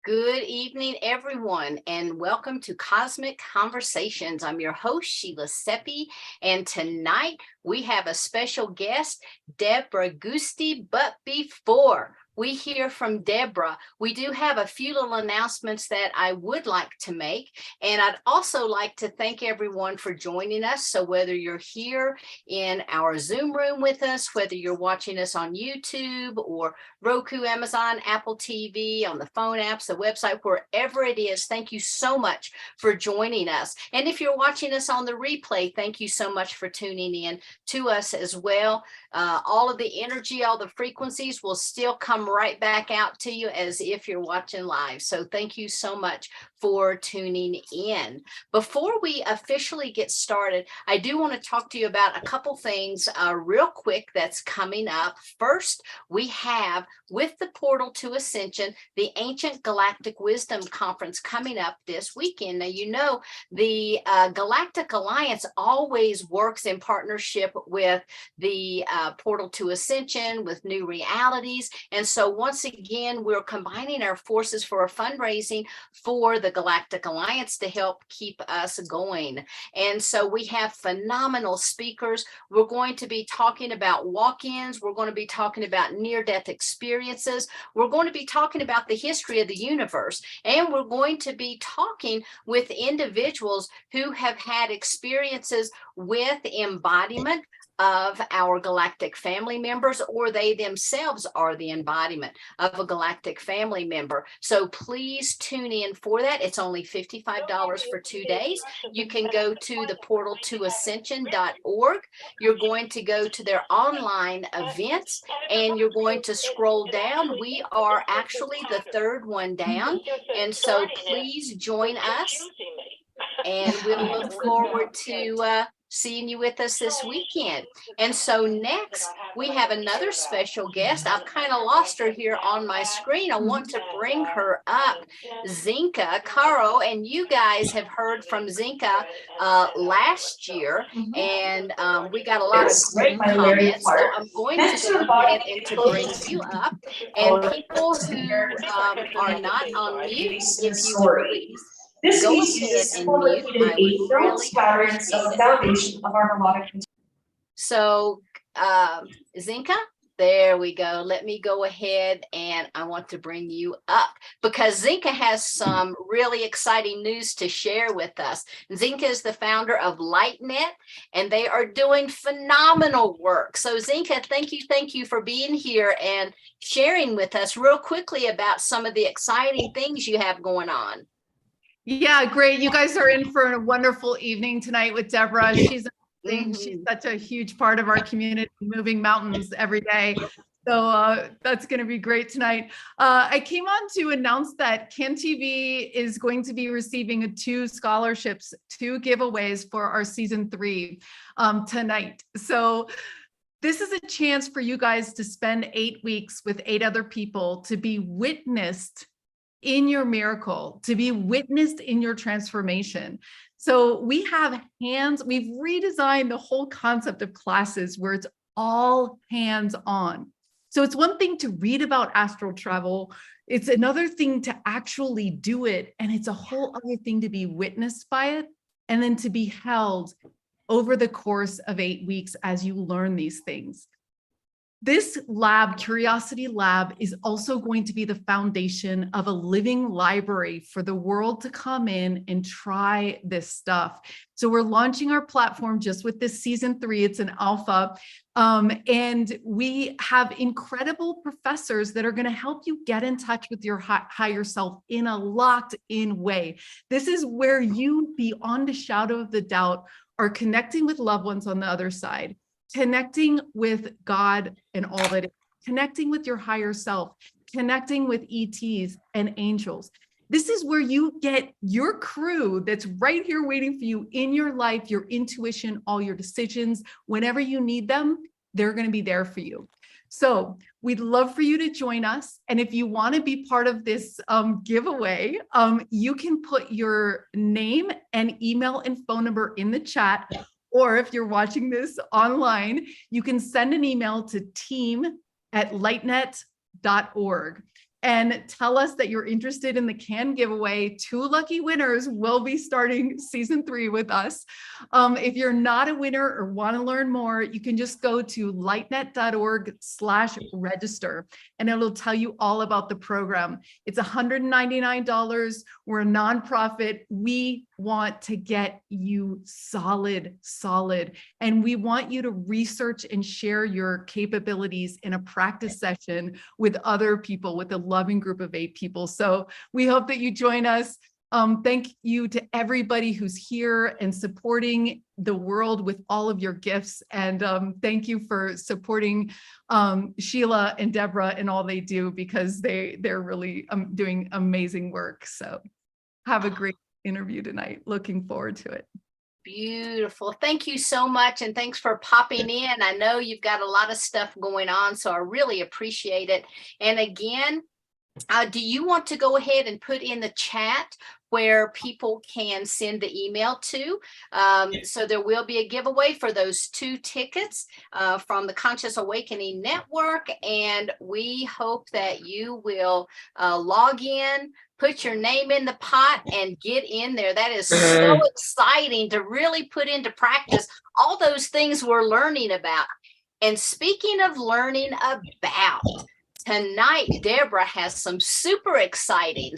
Good evening, everyone, and welcome to Cosmic Conversations. I'm your host, Sheila Seppi, and tonight we have a special guest, Debra Giusti. But before we hear from Debra, we do have a few little announcements that I would like to make, and I'd also like to thank everyone for joining us. So whether you're here in our Zoom room with us, whether you're watching us on YouTube or Roku, Amazon, Apple TV, on the phone apps, the website, wherever it is, thank you so much for joining us. And if you're watching us on the replay, thank you so much for tuning in to us as well. All of the energy, all the frequencies will still come right back out to you as if you're watching live. So thank you so much for tuning in. Before we officially get started, I do want to talk to you about a couple things real quick that's coming up. First, we have, with the Portal to Ascension, the Ancient Galactic Wisdom Conference coming up this weekend. Now, you know, the Galactic Alliance always works in partnership with the Portal to Ascension, with New Realities. And so once again, we're combining our forces for a fundraising for the Galactic Alliance to help keep us going. And so we have phenomenal speakers. We're going to be talking about walk-ins. We're going to be talking about near-death experiences. We're going to be talking about the history of the universe. And we're going to be talking with individuals who have had experiences with embodiment of our galactic family members, or they themselves are the embodiment of a galactic family member. So please tune in for that. It's only $55 for 2 days. You can go to the portaltoascension.org. You're going to go to their online events and you're going to scroll down. We are actually the third one down. And so please join us, and we'll look forward to seeing you with us this weekend. And so next, we have another special guest. I've kind of lost her here on my screen. I want to bring her up, Zinka Caro, and you guys have heard from Zinka last year, and we got a lot of great comments. So I'm going to go ahead and to bring you up, and people who are not on mute, if you would please this go piece ahead uses and core mute. repeated I would patterns really as appreciate the it. foundation of our melodic. So, Zinka, there we go. Let me go ahead, and I want to bring you up because Zinka has some really exciting news to share with us. Zinka is the founder of LightNet, and they are doing phenomenal work. So Zinka, thank you for being here and sharing with us real quickly about some of the exciting things you have going on. Yeah, great. You guys are in for a wonderful evening tonight with Debra. She's amazing. She's such a huge part of our community, moving mountains every day. So that's going to be great tonight. I came on to announce that CanTV is going to be receiving 2 scholarships, 2 giveaways for our season 3 tonight. So this is a chance for you guys to spend 8 weeks with 8 other people to be witnessed in your miracle, to be witnessed in your transformation. So we have we've redesigned the whole concept of classes where it's all hands on. So it's one thing to read about astral travel. It's another thing to actually do it. And it's a whole other thing to be witnessed by it and then to be held over the course of 8 weeks as you learn these things. This lab, Curiosity Lab, is also going to be the foundation of a living library for the world to come in and try this stuff. So we're launching our platform just with this season 3. It's an alpha. And we have incredible professors that are going to help you get in touch with your higher self in a locked in way. This is where you, beyond a shadow of the doubt, are connecting with loved ones on the other side, connecting with God and all that, connecting with your higher self, connecting with ETs and angels. This is where you get your crew that's right here waiting for you in your life, your intuition, all your decisions. Whenever you need them, they're going to be there for you. So we'd love for you to join us. And if you want to be part of this giveaway, you can put your name and email and phone number in the chat. Or if you're watching this online, you can send an email to team@lightnet.org. and tell us that you're interested in the can giveaway. 2 lucky winners will be starting season 3 with us. If you're not a winner or want to learn more, you can just go to lightnet.org/register, and it'll tell you all about the program. It's $199. We're a nonprofit. We want to get you solid, and we want you to research and share your capabilities in a practice session with other people, with a loving group of 8 people. So we hope that you join us. Thank you to everybody who's here and supporting the world with all of your gifts. And thank you for supporting Sheila and Debra and all they do, because they're really doing amazing work. So have a great interview tonight. Looking forward to it. Beautiful. Thank you so much. And thanks for popping in. I know you've got a lot of stuff going on, so I really appreciate it. And again, do you want to go ahead and put in the chat where people can send the email to? So there will be a giveaway for those 2 tickets from the Conscious Awakening Network. And we hope that you will log in, put your name in the pot, and get in there. That is so exciting to really put into practice all those things we're learning about. And speaking of learning about, tonight, Debra has some super exciting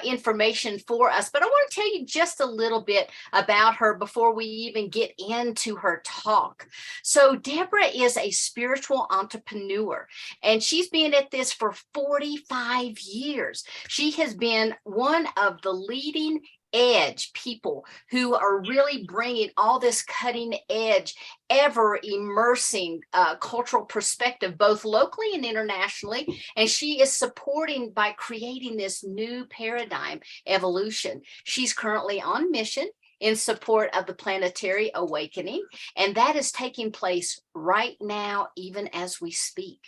information for us. But I want to tell you just a little bit about her before we even get into her talk. So Debra is a spiritual entrepreneur, and she's been at this for 45 years. She has been one of the leading edge people who are really bringing all this cutting edge, ever immersing cultural perspective, both locally and internationally. And she is supporting by creating this new paradigm evolution. She's currently on mission in support of the planetary awakening, and that is taking place right now, even as we speak.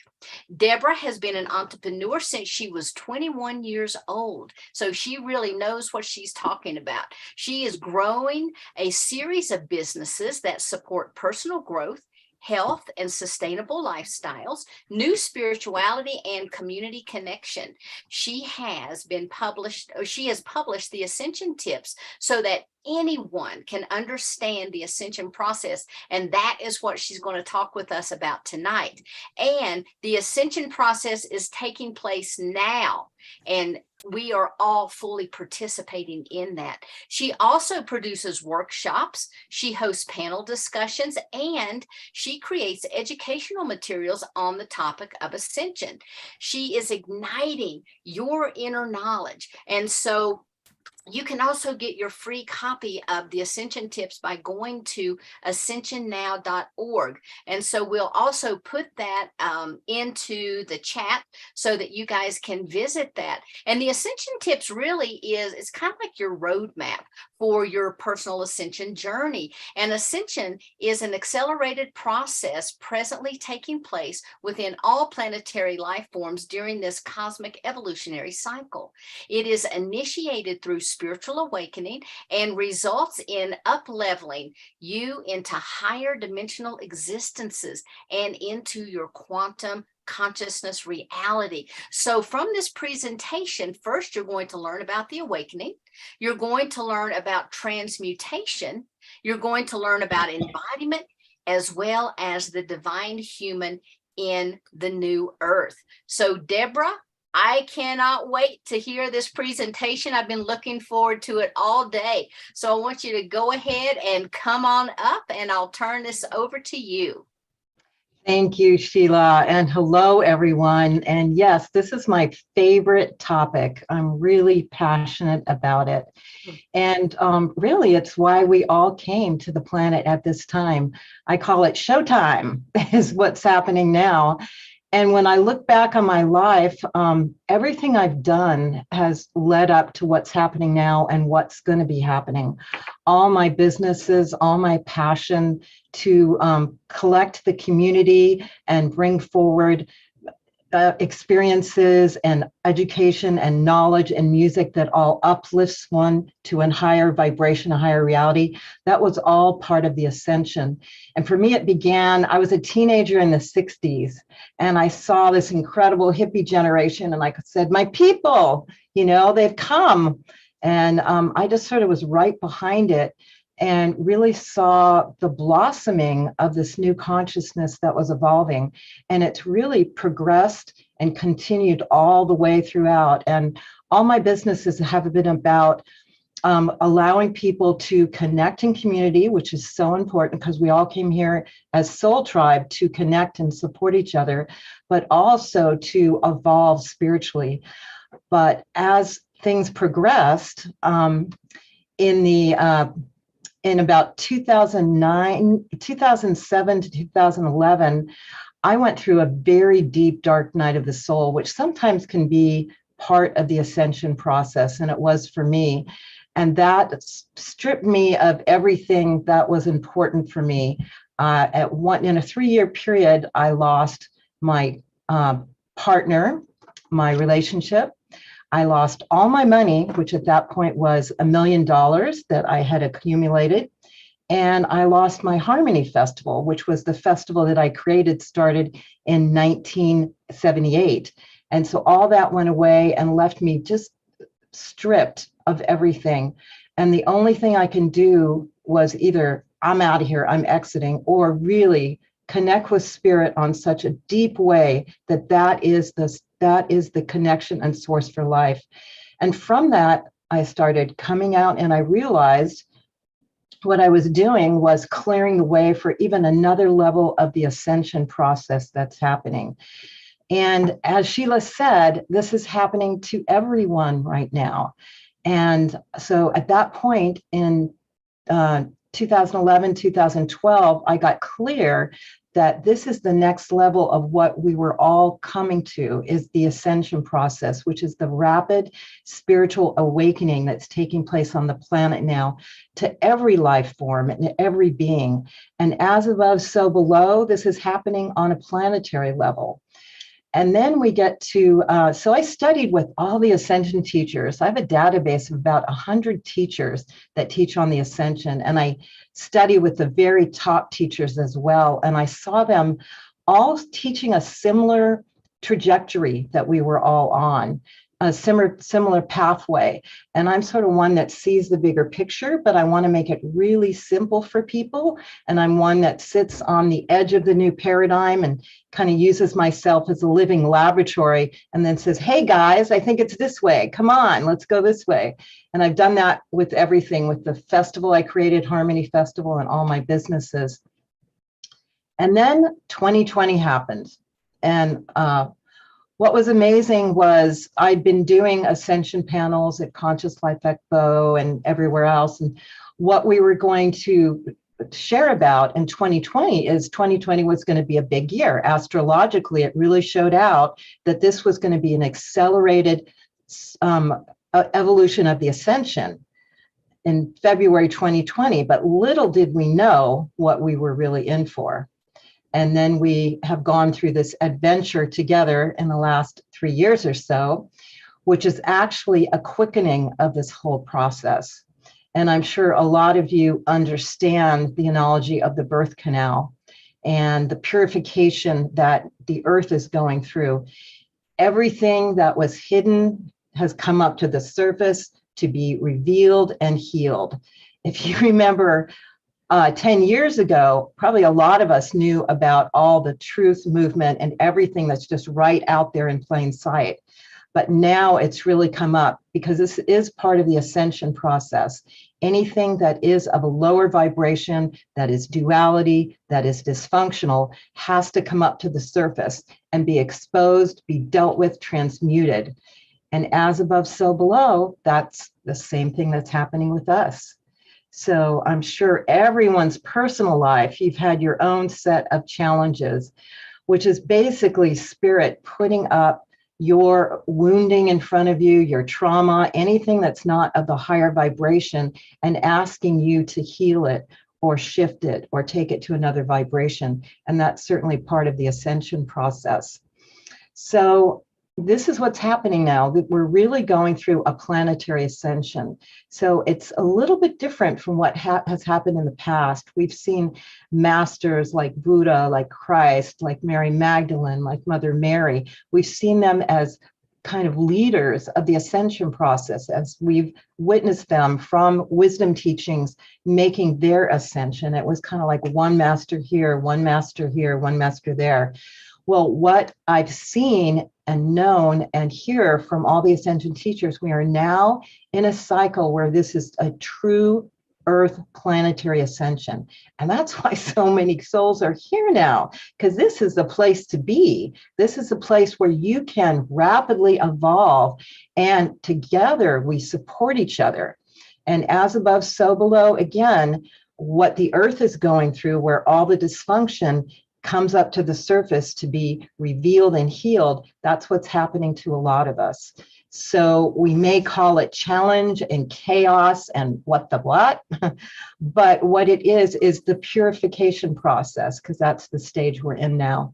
Debra has been an entrepreneur since she was 21 years old, so she really knows what she's talking about. She is growing a series of businesses that support personal growth, health and sustainable lifestyles, new spirituality, and community connection. She has published the Ascension tips so that anyone can understand the ascension process. And that is what she's going to talk with us about tonight. And the ascension process is taking place now, and we are all fully participating in that. She also produces workshops, she hosts panel discussions, and she creates educational materials on the topic of ascension. She is igniting your inner knowledge. And so you can also get your free copy of the Ascension Tips by going to ascensionnow.org. And so we'll also put that into the chat so that you guys can visit that. And the Ascension Tips really it's kind of like your roadmap for your personal ascension journey. And ascension is an accelerated process presently taking place within all planetary life forms during this cosmic evolutionary cycle. It is initiated through spiritual awakening and results in up-leveling you into higher dimensional existences and into your quantum consciousness reality. So from this presentation, first you're going to learn about the awakening. You're going to learn about transmutation. You're going to learn about embodiment, as well as the divine human in the new earth. So Debra, I cannot wait to hear this presentation. I've been looking forward to it all day. So I want you to go ahead and come on up, and I'll turn this over to you. Thank you, Sheila, and hello, everyone. And yes, this is my favorite topic. I'm really passionate about it. And really, it's why we all came to the planet at this time. I call it showtime, is what's happening now. And when I look back on my life, everything I've done has led up to what's happening now and what's going to be happening. All my businesses, all my passion to collect the community and bring forward experiences and education and knowledge and music that all uplifts one to a higher vibration, a higher reality. That was all part of the ascension. And for me, it began, I was a teenager in the 60s, and I saw this incredible hippie generation, and I said, my people, they've come. And I just sort of was right behind it and really saw the blossoming of this new consciousness that was evolving. And it's really progressed and continued all the way throughout. And all my businesses have been about allowing people to connect in community, which is so important because we all came here as soul tribe to connect and support each other, but also to evolve spiritually. But as things progressed, in about 2007 to 2011, I went through a very deep, dark night of the soul, which sometimes can be part of the ascension process, and it was for me. And that stripped me of everything that was important for me. In a 3-year period, I lost my partner, my relationship. I lost all my money, which at that point was $1 million that I had accumulated. And I lost my Harmony Festival, which was the festival that I created, started in 1978. And so all that went away and left me just stripped of everything. And the only thing I can do was either I'm out of here, I'm exiting, or really connect with spirit on such a deep way that is the connection and source for life. And from that, I started coming out, and I realized what I was doing was clearing the way for even another level of the ascension process that's happening. And as Sheila said, this is happening to everyone right now. And so at that point in 2011, 2012, I got clear that this is the next level of what we were all coming to, is the ascension process, which is the rapid spiritual awakening that's taking place on the planet now to every life form and every being. And as above, so below, this is happening on a planetary level. And then we get to, so I studied with all the Ascension teachers. I have a database of about 100 teachers that teach on the Ascension. And I study with the very top teachers as well. And I saw them all teaching a similar trajectory that we were all on, a similar pathway. And I'm sort of one that sees the bigger picture, but I want to make it really simple for people. And I'm one that sits on the edge of the new paradigm and kind of uses myself as a living laboratory and then says, hey guys, I think it's this way. Come on, let's go this way. And I've done that with everything, with the festival I created, Harmony Festival, and all my businesses. And then 2020 happened. And what was amazing was I'd been doing ascension panels at Conscious Life Expo and everywhere else. And what we were going to share about in 2020 is 2020 was going to be a big year. Astrologically, it really showed out that this was going to be an accelerated evolution of the ascension in February 2020. But little did we know what we were really in for. And then we have gone through this adventure together in the last 3 years or so, which is actually a quickening of this whole process. And I'm sure a lot of you understand the analogy of the birth canal and the purification that the earth is going through. Everything that was hidden has come up to the surface to be revealed and healed. If you remember, 10 years ago, probably a lot of us knew about all the truth movement and everything that's just right out there in plain sight. But now it's really come up because this is part of the ascension process. Anything that is of a lower vibration, that is duality, that is dysfunctional, has to come up to the surface and be exposed, be dealt with, transmuted. And as above, so below, that's the same thing that's happening with us. So I'm sure everyone's personal life, you've had your own set of challenges, which is basically spirit putting up your wounding in front of you, your trauma, anything that's not of the higher vibration, and asking you to heal it or shift it or take it to another vibration. And that's certainly part of the ascension process. So this is what's happening now, that we're really going through a planetary ascension. So it's a little bit different from what has happened in the past. We've seen masters like Buddha, like Christ, like Mary Magdalene, like Mother Mary. We've seen them as kind of leaders of the ascension process, as we've witnessed them from wisdom teachings making their ascension. It was kind of like one master here, one master here, one master there. Well, what I've seen and known and hear from all the ascension teachers, we are now in a cycle where this is a true Earth planetary ascension. And that's why so many souls are here now, because this is the place to be. This is a place where you can rapidly evolve, and together we support each other. And as above, so below, again, what the Earth is going through, where all the dysfunction comes up to the surface to be revealed and healed, that's what's happening to a lot of us. So we may call it challenge and chaos and what the what, but what it is the purification process, because that's the stage we're in now.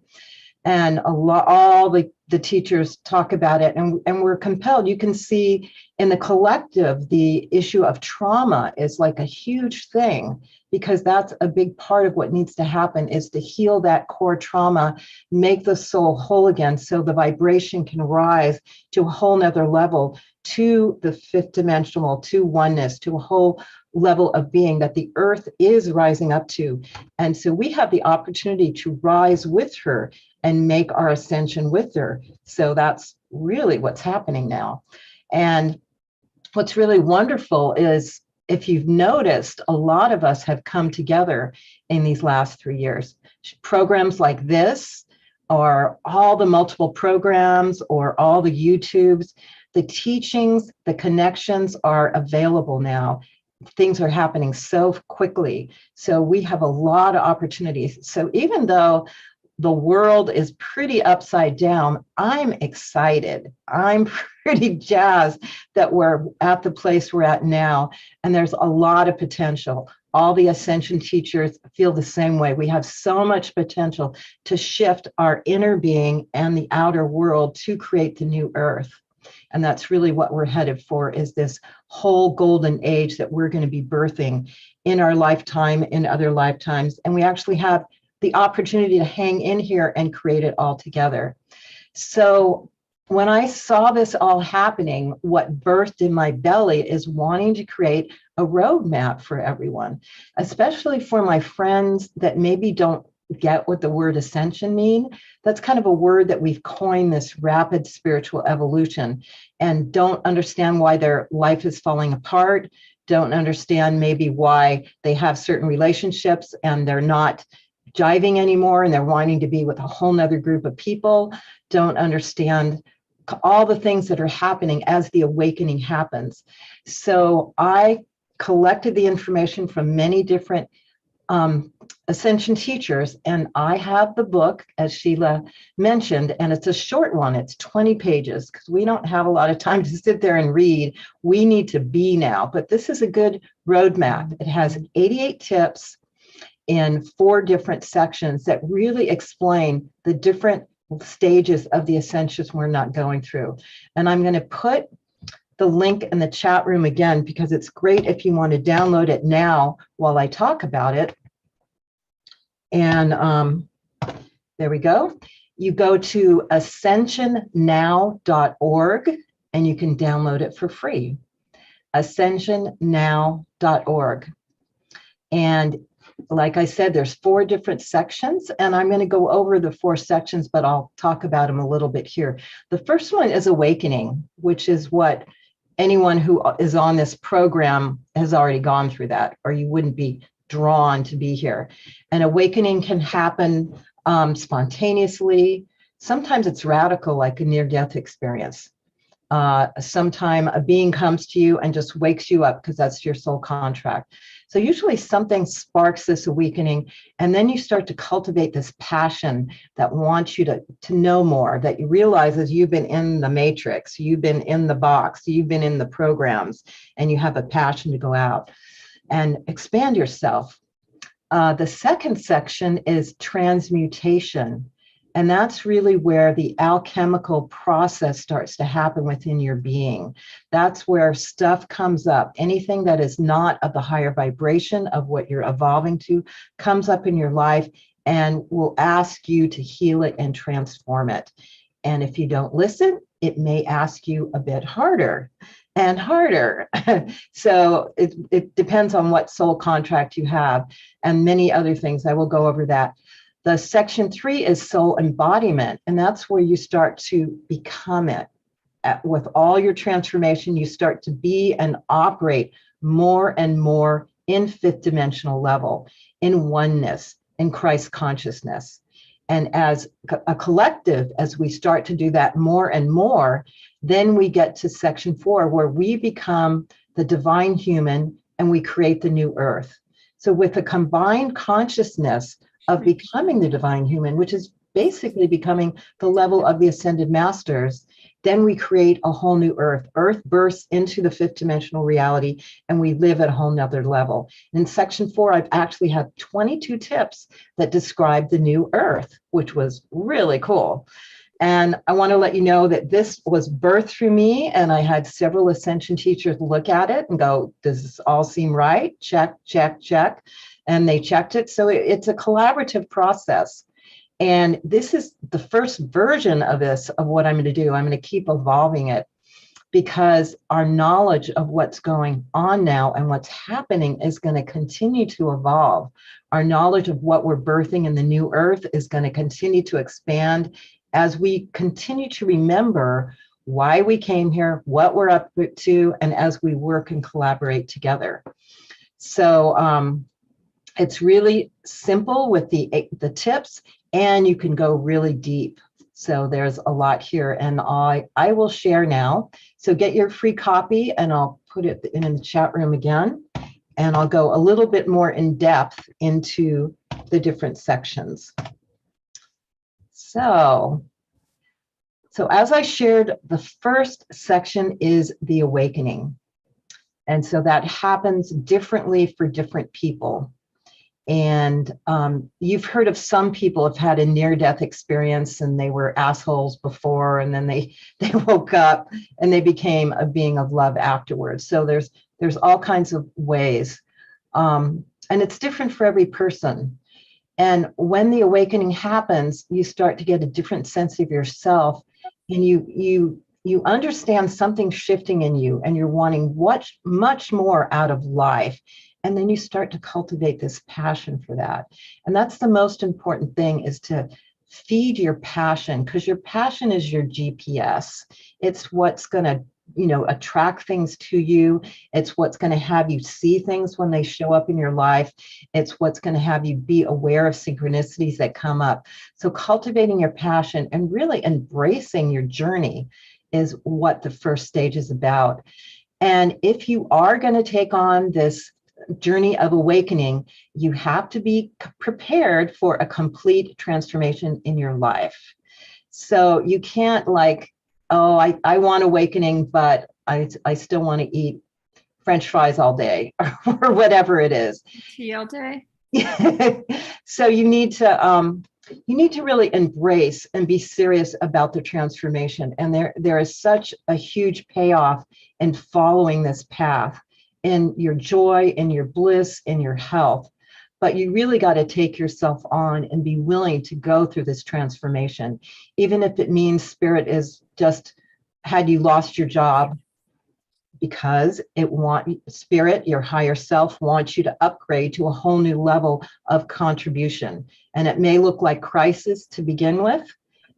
And all the teachers talk about it, and we're compelled. You can see in the collective, the issue of trauma is like a huge thing, because that's a big part of what needs to happen, is to heal that core trauma, make the soul whole again, so the vibration can rise to a whole nother level, to the fifth dimensional, to oneness, to a whole level of being that the Earth is rising up to. And so we have the opportunity to rise with her and make our ascension with her. So that's really what's happening now. And what's really wonderful is, if you've noticed, a lot of us have come together in these last 3 years. Programs like this, or all the multiple programs, or all the YouTubes, the teachings, the connections are available now. Things are happening so quickly. So we have a lot of opportunities. So even though the world is pretty upside down, I'm excited. I'm pretty jazzed that we're at the place we're at now. And there's a lot of potential. All the ascension teachers feel the same way. We have so much potential to shift our inner being and the outer world to create the new Earth. And that's really what we're headed for, is this whole golden age that we're going to be birthing in our lifetime, in other lifetimes. And we actually have the opportunity to hang in here and create it all together. So when I saw this all happening, what birthed in my belly is wanting to create a roadmap for everyone, especially for my friends that maybe don't get what the word ascension mean. That's kind of a word that we've coined, this rapid spiritual evolution, and don't understand why their life is falling apart, don't understand maybe why they have certain relationships and they're not jiving anymore and they're wanting to be with a whole nother group of people, don't understand all the things that are happening as the awakening happens. So I collected the information from many different ascension teachers, and I have the book, as Sheila mentioned, and it's a short one. It's 20 pages, because we don't have a lot of time to sit there and read. We need to be now, but this is a good roadmap. It has 88 tips in 4 different sections that really explain the different stages of the ascensions we're not going through. And I'm going to put the link in the chat room again, because it's great if you want to download it now while I talk about it. And there we go. You go to ascensionnow.org and you can download it for free. ascensionnow.org. And like I said, there's 4 different sections, and I'm going to go over the 4 sections, but I'll talk about them a little bit here. The first one is awakening, which is what anyone who is on this program has already gone through that, or you wouldn't be drawn to be here. And awakening can happen spontaneously. Sometimes it's radical, like a near-death experience. Sometime a being comes to you and just wakes you up, because that's your soul contract. So usually something sparks this awakening, and then you start to cultivate this passion that wants you to know more, that you realize as you've been in the matrix, you've been in the box, you've been in the programs, and you have a passion to go out and expand yourself. The second section is transmutation. And that's really where the alchemical process starts to happen within your being. That's where stuff comes up. Anything that is not of the higher vibration of what you're evolving to comes up in your life and will ask you to heal it and transform it. And if you don't listen, it may ask you a bit harder and harder. So it depends on what soul contract you have and many other things. I will go over that. The section 3 is soul embodiment, and that's where you start to become it. With all your transformation, you start to be and operate more and more in fifth dimensional level, in oneness, in Christ consciousness. And as a collective, as we start to do that more and more, then we get to section 4, where we become the divine human and we create the new earth. So with a combined consciousness of becoming the divine human, which is basically becoming the level of the ascended masters, then we create a whole new earth. Earth bursts into the fifth dimensional reality and we live at a whole nother level. In section 4, I've actually had 22 tips that describe the new earth, which was really cool. And I want to let you know that this was birthed through me, and I had several ascension teachers look at it and go, does this all seem right? Check, check, check. And they checked it. So it's a collaborative process. And this is the first version of this, of what I'm going to do. I'm going to keep evolving it because our knowledge of what's going on now and what's happening is going to continue to evolve. Our knowledge of what we're birthing in the new earth is going to continue to expand as we continue to remember why we came here, what we're up to, and as we work and collaborate together. So it's really simple with the tips, and you can go really deep. So there's a lot here, and I will share now. So get your free copy, and I'll put it in the chat room again, and I'll go a little bit more in depth into the different sections. So as I shared, the first section is the awakening. And so that happens differently for different people. And you've heard of some people have had a near-death experience and they were assholes before, and then they woke up and they became a being of love afterwards. So there's all kinds of ways. And it's different for every person. And when the awakening happens, you start to get a different sense of yourself, and you understand something shifting in you, and you're wanting much more out of life. And then you start to cultivate this passion for that. And that's the most important thing, is to feed your passion, because your passion is your GPS. It's what's going to, attract things to you. It's what's going to have you see things when they show up in your life. It's what's going to have you be aware of synchronicities that come up. So cultivating your passion and really embracing your journey is what the first stage is about. And if you are going to take on this journey of awakening, you have to be prepared for a complete transformation in your life. So you can't I want awakening, but I still want to eat French fries all day or whatever it is. Tea all day. So you need to really embrace and be serious about the transformation. And there is such a huge payoff in following this path, in your joy, in your bliss, in your health. But you really got to take yourself on and be willing to go through this transformation, even if it means spirit is just had you lost your job, because spirit, your higher self, wants you to upgrade to a whole new level of contribution. And it may look like crisis to begin with,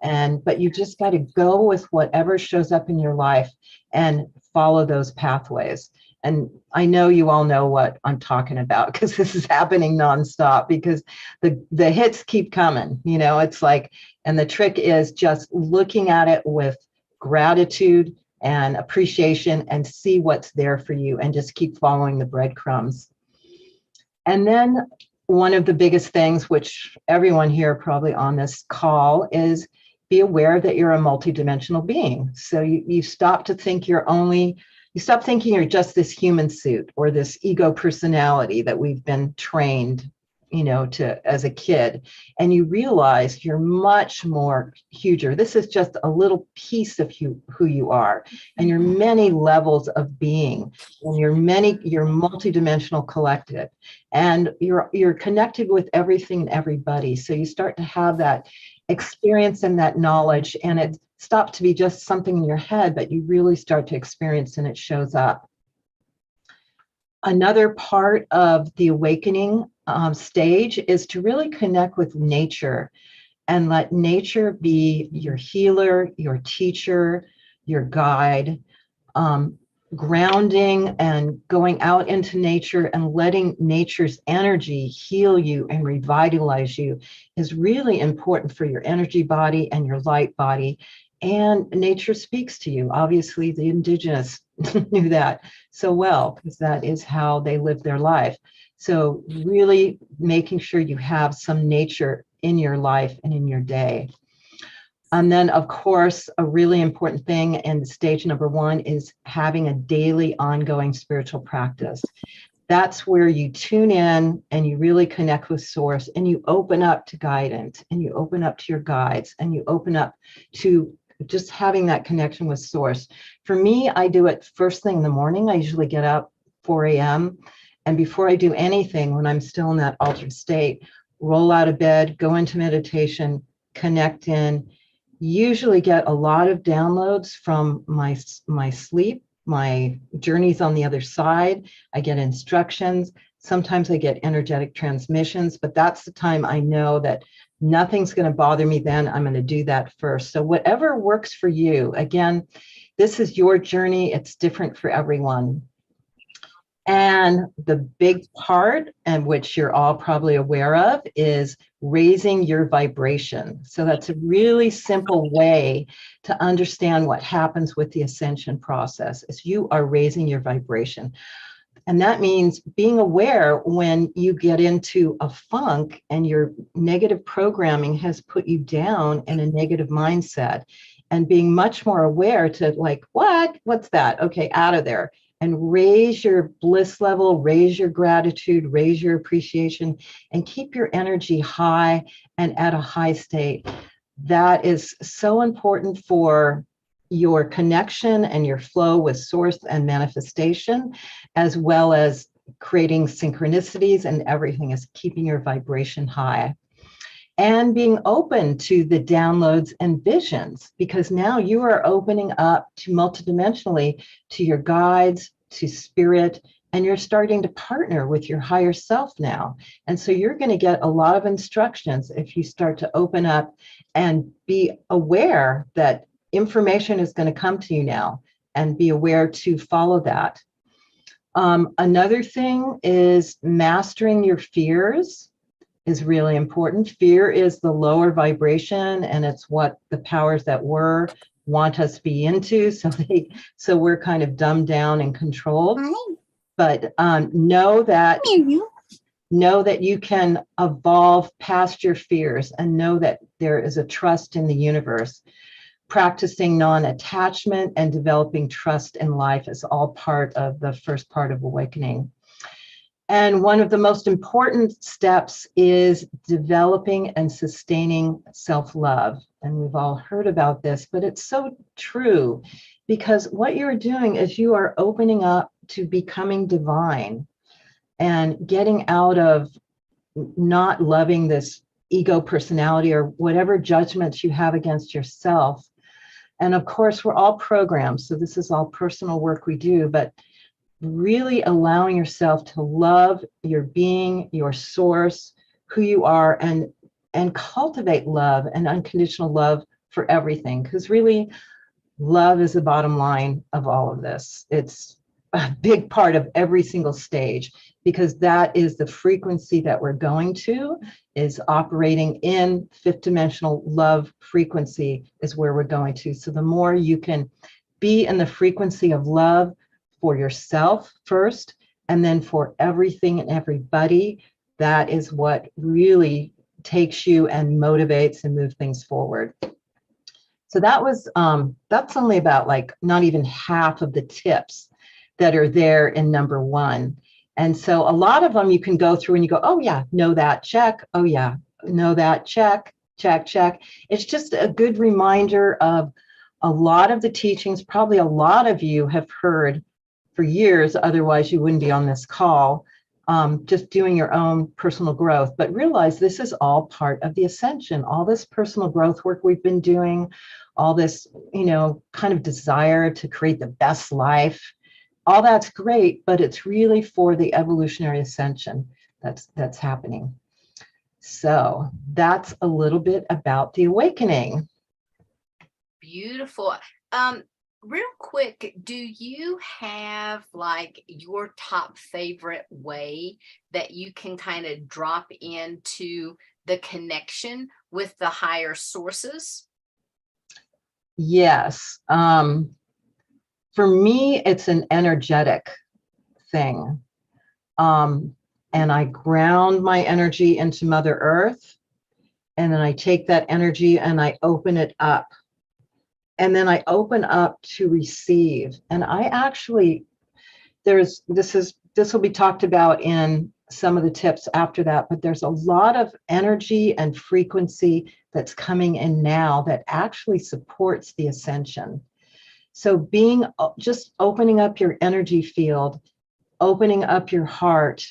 but you just got to go with whatever shows up in your life and follow those pathways. And I know you all know what I'm talking about, because this is happening nonstop, because the hits keep coming, it's like, and the trick is just looking at it with gratitude and appreciation and see what's there for you, and just keep following the breadcrumbs. And then one of the biggest things, which everyone here probably on this call, is be aware that you're a multidimensional being. So you stop to think you stop thinking you're just this human suit or this ego personality that we've been trained, as a kid, and you realize you're much more huger. This is just a little piece of who you are, and your many levels of being, and you're multidimensional collective, and you're connected with everything and everybody. So you start to have that experience and that knowledge, and it stops to be just something in your head, but you really start to experience, and it shows up. Another part of the awakening stage is to really connect with nature and let nature be your healer, your teacher, your guide. Grounding and going out into nature and letting nature's energy heal you and revitalize you is really important for your energy body and your light body. And nature speaks to you. Obviously, the indigenous knew that so well, because that is how they live their life. So really making sure you have some nature in your life and in your day. And then, of course, a really important thing in stage number 1 is having a daily ongoing spiritual practice. That's where you tune in and you really connect with source, and you open up to guidance, and you open up to your guides, and you open up to just having that connection with source. For me, I do it first thing in the morning. I usually get up 4 a.m. And before I do anything, when I'm still in that altered state, roll out of bed, go into meditation, connect in, usually get a lot of downloads from my sleep, my journeys on the other side. I get instructions. Sometimes I get energetic transmissions, but that's the time I know that nothing's going to bother me then. I'm going to do that first. So whatever works for you. Again, this is your journey. It's different for everyone. And the big part, and which you're all probably aware of, is raising your vibration. So that's a really simple way to understand what happens with the ascension process, is you are raising your vibration. And that means being aware when you get into a funk and your negative programming has put you down in a negative mindset, and being much more aware to like, what's that? Okay, out of there. And raise your bliss level, raise your gratitude, raise your appreciation, and keep your energy high and at a high state. That is so important for your connection and your flow with source and manifestation, as well as creating synchronicities, and everything is keeping your vibration high. And being open to the downloads and visions, because now you are opening up to multidimensionally to your guides, to spirit, and you're starting to partner with your higher self now. And so you're going to get a lot of instructions if you start to open up and be aware that information is going to come to you now, and be aware to follow that. Another thing is mastering your fears is really important. Fear is the lower vibration, and it's what the powers that were want us to be into. So we're kind of dumbed down and controlled. But know that you can evolve past your fears, and know that there is a trust in the universe. Practicing non-attachment and developing trust in life is all part of the first part of awakening. And one of the most important steps is developing and sustaining self-love. And we've all heard about this, but it's so true, because what you're doing is you are opening up to becoming divine and getting out of not loving this ego personality or whatever judgments you have against yourself. And of course, we're all programmed, so this is all personal work we do, but really allowing yourself to love your being, your source, who you are, and cultivate love and unconditional love for everything. Because really, love is the bottom line of all of this. It's a big part of every single stage, because that is the frequency that we're going to, is operating in fifth dimensional love frequency is where we're going to. So the more you can be in the frequency of love for yourself first, and then for everything and everybody, that is what really takes you and motivates and moves things forward. So that was, that's only about like not even half of the tips that are there in number 1. And so a lot of them you can go through and you go, oh yeah, know that, check. Oh yeah, know that, check, check, check. It's just a good reminder of a lot of the teachings, probably a lot of you have heard for years, otherwise you wouldn't be on this call, just doing your own personal growth. But realize this is all part of the ascension, all this personal growth work we've been doing, all this, kind of desire to create the best life. All that's great, but it's really for the evolutionary ascension that's happening. So that's a little bit about the awakening. Beautiful. Real quick, do you have like your top favorite way that you can kind of drop into the connection with the higher sources? Yes. For me, it's an energetic thing. And I ground my energy into Mother Earth, and then I take that energy and I open it up. And then I open up to receive. And I actually, this will be talked about in some of the tips after that, but there's a lot of energy and frequency that's coming in now that actually supports the ascension. So just opening up your energy field, opening up your heart,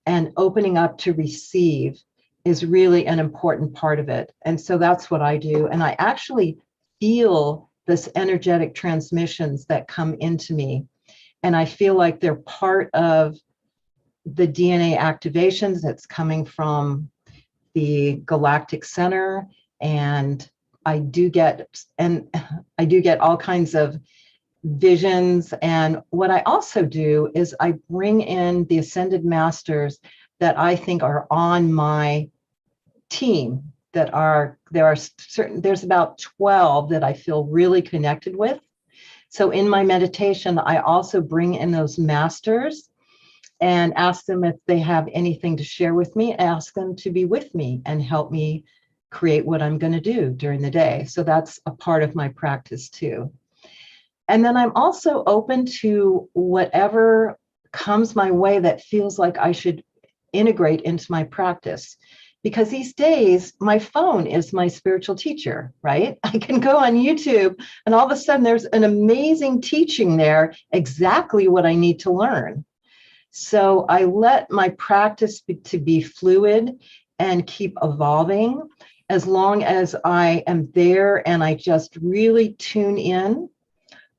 and opening up to receive is really an important part of it. And so that's what I do. And I actually feel this energetic transmissions that come into me. And I feel like they're part of the DNA activations that's coming from the galactic center. And I do get all kinds of visions. And what I also do is I bring in the ascended masters that I think are on my team, there's about 12 that I feel really connected with. So in my meditation, I also bring in those masters and ask them if they have anything to share with me, ask them to be with me and help me create what I'm going to do during the day. So that's a part of my practice too. And then I'm also open to whatever comes my way that feels like I should integrate into my practice. Because these days, my phone is my spiritual teacher, right? I can go on YouTube and all of a sudden there's an amazing teaching there, exactly what I need to learn. So I let my practice be fluid and keep evolving as long as I am there and I just really tune in.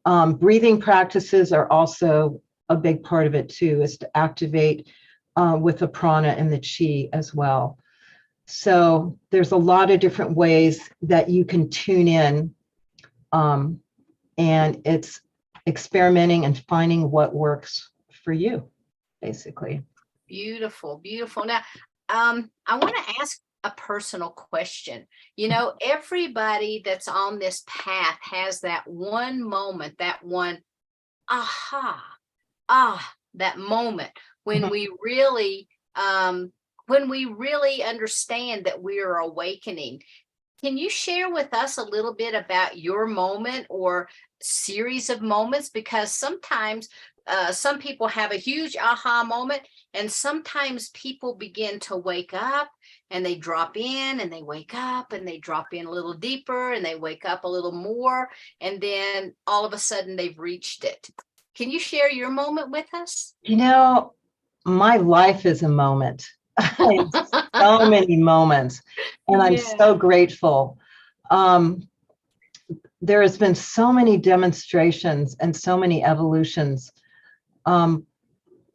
Breathing practices are also a big part of it too, is to activate with the prana and the chi as well. So there's a lot of different ways that you can tune in, and it's experimenting and finding what works for you, basically. Beautiful, beautiful. Now, I want to ask a personal question. Everybody that's on this path has that one moment, that one that moment when we really understand that we are awakening. Can you share with us a little bit about your moment or series of moments? Because sometimes some people have a huge aha moment, and sometimes people begin to wake up and they drop in and they wake up and they drop in a little deeper and they wake up a little more, and then all of a sudden they've reached it. Can you share your moment with us? My life is a moment. So many moments, and I'm so grateful. There has been so many demonstrations and so many evolutions. One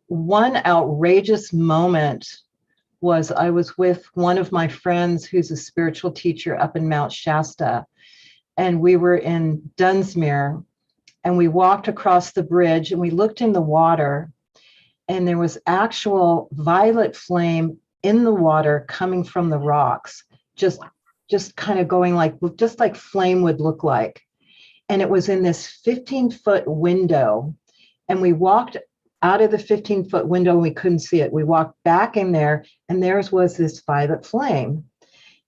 outrageous moment was I was with one of my friends who's a spiritual teacher up in Mount Shasta, and we were in Dunsmuir, and we walked across the bridge and we looked in the water, and there was actual violet flame in the water coming from the rocks, just kind of going just like flame would look like. And it was in this 15-foot window, and we walked out of the 15-foot window and we couldn't see it. We walked back in there, and theirs was this violet flame.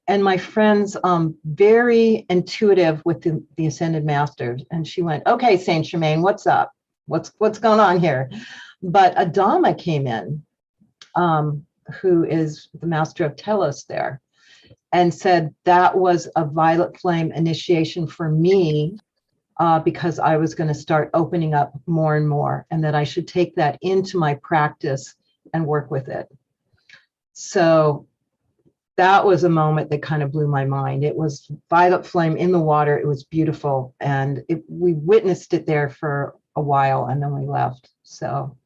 And my friend's very intuitive with the Ascended Masters, and she went, "Okay, Saint Germain, what's up? What's going on here?" But Adama came in, who is the master of Telos there, and said that was a violet flame initiation for me, because I was going to start opening up more and more, and that I should take that into my practice and work with it. So that was a moment that kind of blew my mind. It was violet flame in the water. It was beautiful. And we witnessed it there for a while, and then we left. So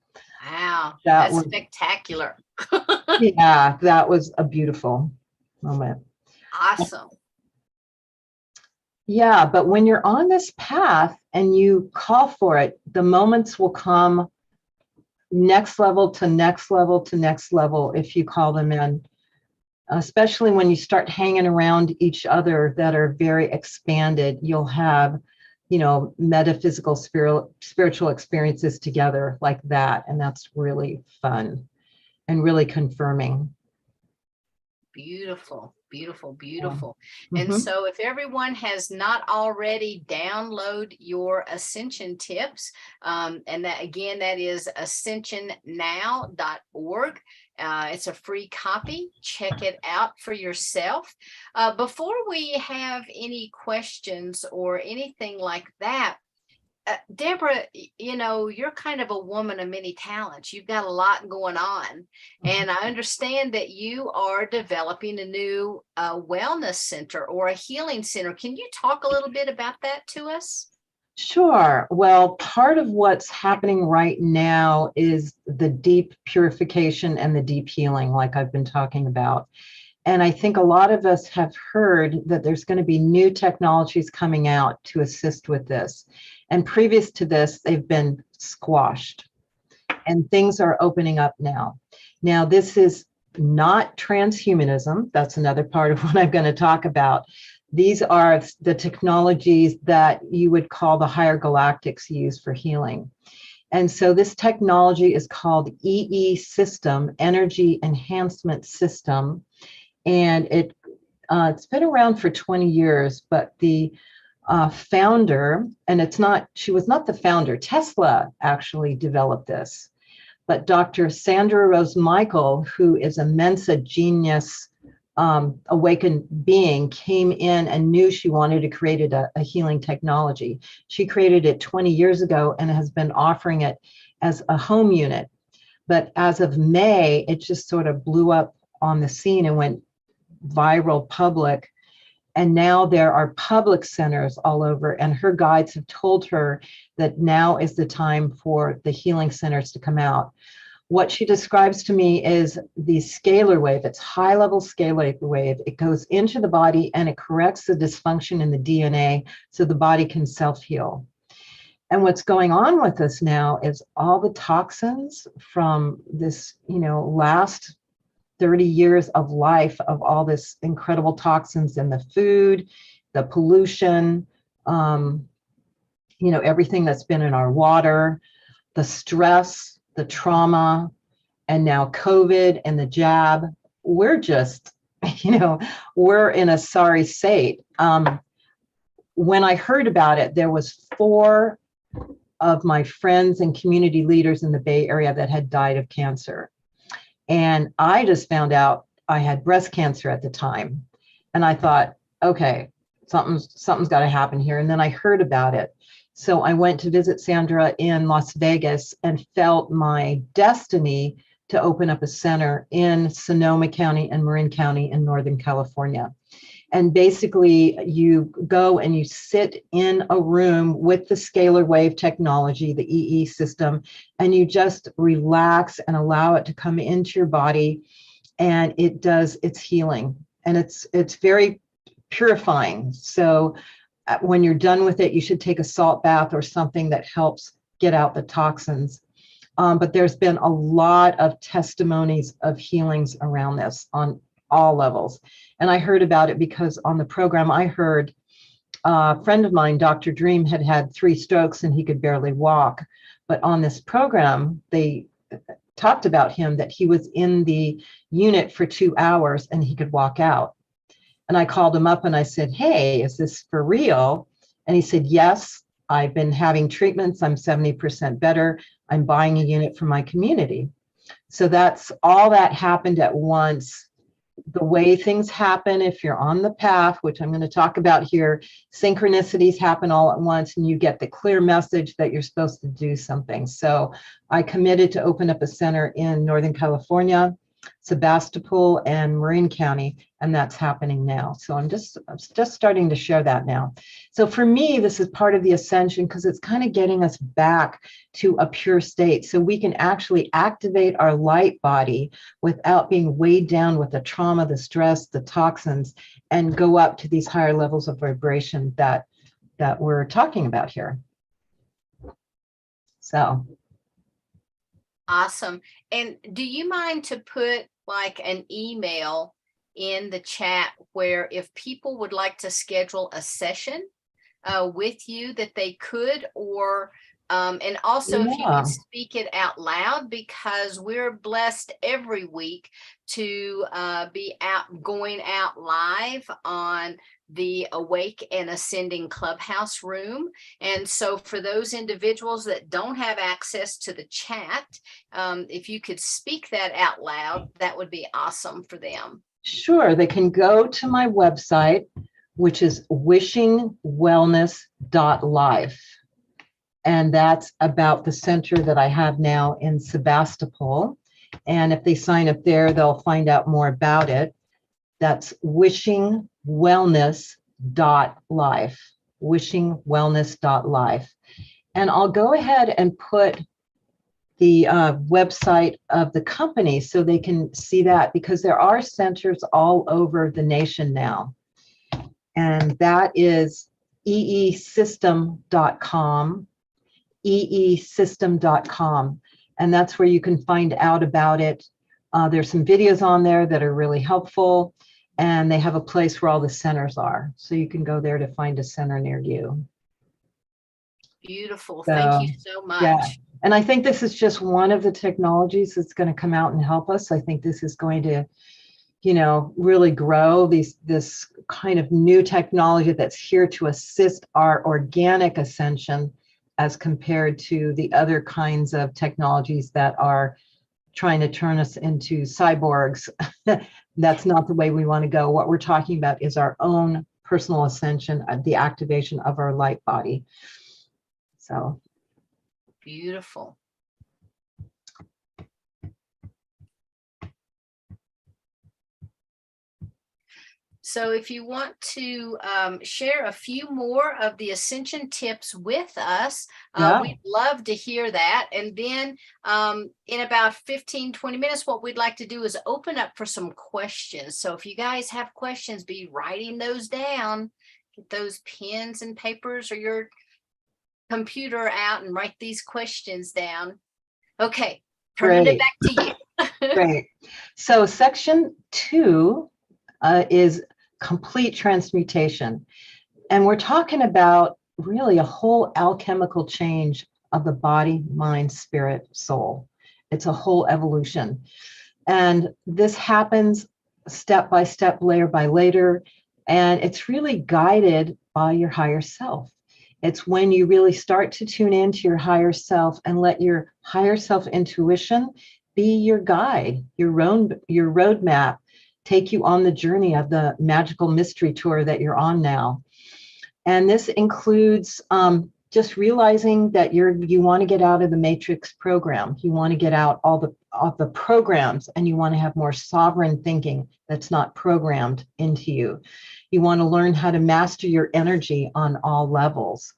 wow, that that's was spectacular. yeah, that was a beautiful moment. Awesome. Yeah, but when you're on this path and you call for it, the moments will come next level to next level to next level if you call them in, especially when you start hanging around each other that are very expanded. You'll have, you know, metaphysical, spiritual experiences together like that. And that's really fun and really confirming. Beautiful, beautiful, beautiful. Yeah. And so if everyone has not already, download your Ascension tips. And that, again, that is ascensionnow.org. It's a free copy. Check it out for yourself. Before we have any questions or anything like that, Debra, you know, you're kind of a woman of many talents. You've got a lot going on. And I understand that you are developing a new wellness center or a healing center. Can you talk a little bit about that to us? Sure. Well, part of what's happening right now is the deep purification and the deep healing, like I've been talking about. And I think a lot of us have heard that there's going to be new technologies coming out to assist with this. And previous to this, they've been squashed. And things are opening up now. Now, this is not transhumanism. That's another part of what I'm going to talk about. These are the technologies that you would call the higher galactics use for healing. And so this technology is called EE system, Energy Enhancement System. And it's been around for 20 years, but the founder, and she was not the founder, Tesla actually developed this, but Dr. Sandra Rose Michael, who is a Mensa genius, awakened being, came in and knew she wanted to create a healing technology. She created it 20 years ago and has been offering it as a home unit. But as of May, it just sort of blew up on the scene and went viral public. And now there are public centers all over, and her guides have told her that now is the time for the healing centers to come out. What she describes to me is the scalar wave. It's high-level scalar wave. It goes into the body and it corrects the dysfunction in the DNA so the body can self-heal. And what's going on with us now is all the toxins from this, you know, last 30 years of life, of all this incredible toxins in the food, the pollution, you know, everything that's been in our water, the stress, the trauma, and now COVID and the jab. We're just, you know, we're in a sorry state. When I heard about it, there was 4 of my friends and community leaders in the Bay Area that had died of cancer. And I just found out I had breast cancer at the time. And I thought, okay, something's got to happen here. And then I heard about it. So I went to visit Sandra in Las Vegas and felt my destiny to open up a center in Sonoma County and Marin County in Northern California. And basically you go and you sit in a room with the scalar wave technology, the EE system, and you just relax and allow it to come into your body, and it does its healing. And it's very purifying. So when you're done with it, you should take a salt bath or something that helps get out the toxins. But there's been a lot of testimonies of healings around this on all levels. And I heard about it because on the program I heard a friend of mine, Dr. Dream, had 3 strokes and he could barely walk. But on this program, they talked about him that he was in the unit for 2 hours and he could walk out. And I called him up and I said, hey, is this for real? And he said, yes, I've been having treatments. I'm 70% better. I'm buying a unit for my community. So that's all that happened at once. The way things happen if you're on the path, which I'm going to talk about here, synchronicities happen all at once and you get the clear message that you're supposed to do something. So I committed to open up a center in Northern California, Sebastopol and Marin County, and that's happening now. So I'm just starting to share that now. So for me, this is part of the ascension because it's kind of getting us back to a pure state so we can actually activate our light body without being weighed down with the trauma, the stress, the toxins, and go up to these higher levels of vibration that we're talking about here. So awesome. And do you mind to put like an email in the chat where if people would like to schedule a session with you that they could, or and also if you can speak it out loud, because we're blessed every week to be going out live on the Awake and Ascending Clubhouse room. And so for those individuals that don't have access to the chat, if you could speak that out loud, that would be awesome for them. Sure, they can go to my website, which is wishingwellness.life. And that's about the center that I have now in Sebastopol. And if they sign up there, they'll find out more about it. That's wishingwellness.life, wishingwellness.life. And I'll go ahead and put the website of the company so they can see that, because there are centers all over the nation now. And that is eesystem.com, eesystem.com. And that's where you can find out about it. There's some videos on there that are really helpful, and they have a place where all the centers are. So you can go there to find a center near you. Beautiful. Thank you so much. Yeah. And I think this is just one of the technologies that's going to come out and help us. I think this is going to, you know, really grow this kind of new technology that's here to assist our organic ascension as compared to the other kinds of technologies that are trying to turn us into cyborgs. That's not the way we want to go. What we're talking about is our own personal ascension, the activation of our light body. So beautiful. So if you want to share a few more of the Ascension tips with us, we'd love to hear that. And then in about 15-20 minutes, what we'd like to do is open up for some questions. So if you guys have questions, be writing those down. Get those pens and papers or your computer out and write these questions down. Okay, turning it back to you. Great. So section 2 is complete transmutation. And we're talking about really a whole alchemical change of the body, mind, spirit, soul. It's a whole evolution. And this happens step by step, layer by layer. And it's really guided by your higher self. It's when you really start to tune into your higher self and let your higher self intuition be your guide, your roadmap, take you on the journey of the magical mystery tour that you're on now. And this includes just realizing that you want to get out of the matrix program. You want to get out all the programs, and you want to have more sovereign thinking that's not programmed into you. You want to learn how to master your energy on all levels.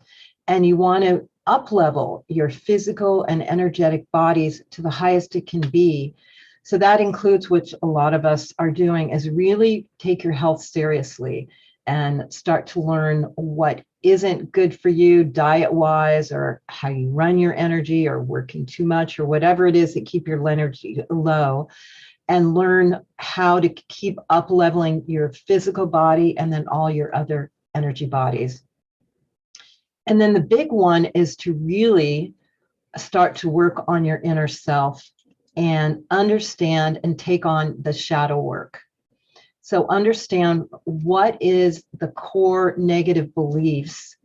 And you want to up-level your physical and energetic bodies to the highest it can be. So that includes, which a lot of us are doing, is really take your health seriously and start to learn what isn't good for you diet-wise, or how you run your energy, or working too much, or whatever it is that keep your energy low, and learn how to keep up-leveling your physical body and then all your other energy bodies. And then the big one is to really start to work on your inner self and understand and take on the shadow work. So understand what is the core negative beliefs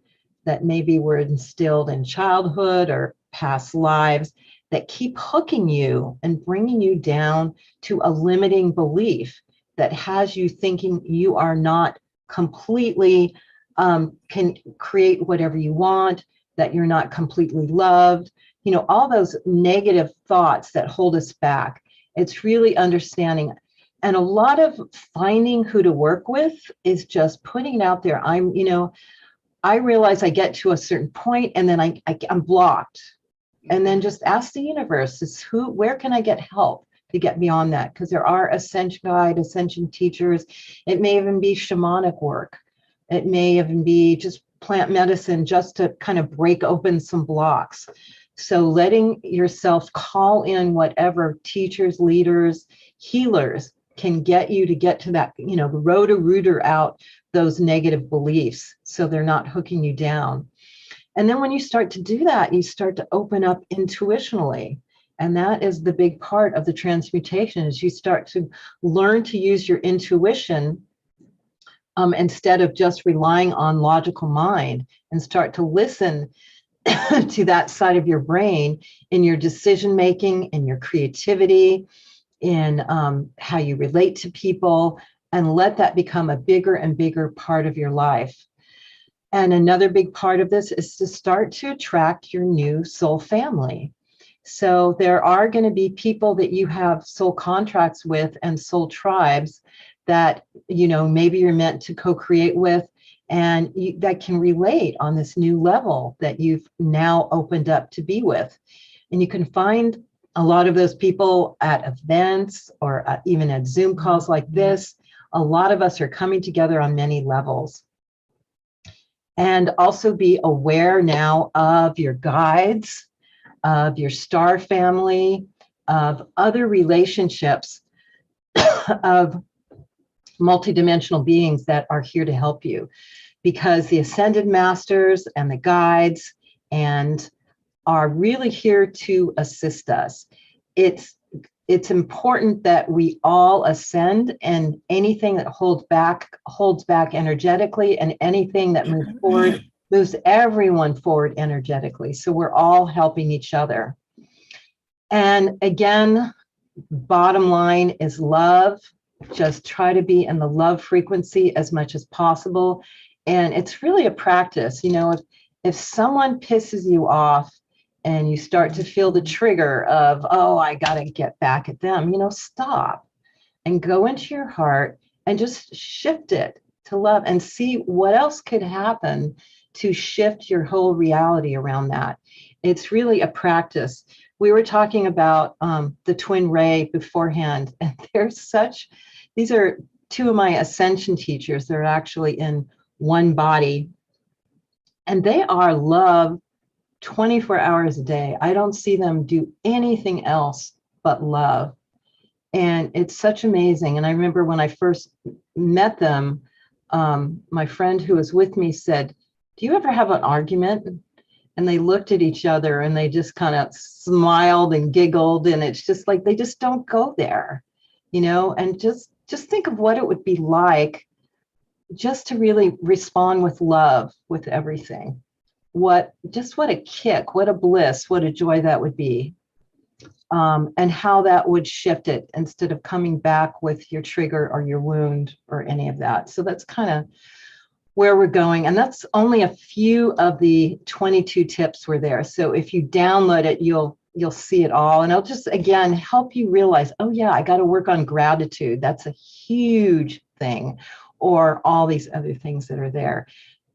that maybe were instilled in childhood or past lives, that keep hooking you and bringing you down to a limiting belief that has you thinking you are not completely, can create whatever you want, that you're not completely loved, you know, all those negative thoughts that hold us back. It's really understanding. And a lot of finding who to work with is just putting it out there. I realize I get to a certain point and then I'm blocked. And then just ask the universe, where can I get help to get beyond that? Because there are ascension guide, ascension teachers. It may even be shamanic work. It may even be just plant medicine, just to kind of break open some blocks. So letting yourself call in whatever teachers, leaders, healers can get you to get to that, you know, the rooter out those negative beliefs so they're not hooking you down. And then when you start to do that, you start to open up intuitionally. And that is the big part of the transmutation, is you start to learn to use your intuition instead of just relying on logical mind, and start to listen to that side of your brain in your decision making, in your creativity, in how you relate to people, and let that become a bigger and bigger part of your life. And another big part of this is to start to attract your new soul family. So there are going to be people that you have soul contracts with and soul tribes that, you know, maybe you're meant to co-create with, and that can relate on this new level that you've now opened up to be with. And you can find a lot of those people at events or even at Zoom calls like this. A lot of us are coming together on many levels. And also be aware now of your guides, of your star family, of other relationships of multidimensional beings that are here to help you, because the ascended masters and the guides and are really here to assist us. It's important that we all ascend, and anything that holds back energetically, and anything that moves forward moves everyone forward energetically. So we're all helping each other. And again, bottom line is love. Just try to be in the love frequency as much as possible. And it's really a practice. You know, if someone pisses you off, and you start to feel the trigger of, oh, I got to get back at them, you know, stop and go into your heart and just shift it to love, and see what else could happen to shift your whole reality around that. It's really a practice. We were talking about the twin ray beforehand, and these are two of my ascension teachers. They're actually in one body, and they are love 24 hours a day. I don't see them do anything else but love. And it's such amazing. And I remember when I first met them, my friend who was with me said, do you ever have an argument? And they looked at each other and they just kind of smiled and giggled. And it's just like, they just don't go there, you know, and just think of what it would be like just to really respond with love with everything. What a kick, what a bliss, what a joy that would be. And how that would shift it instead of coming back with your trigger or your wound or any of that. So that's kind of where we're going. And that's only a few of the 22 tips were there. So if you download it, you'll see it all. And it'll just, again, help you realize, oh yeah, I got to work on gratitude. That's a huge thing. Or all these other things that are there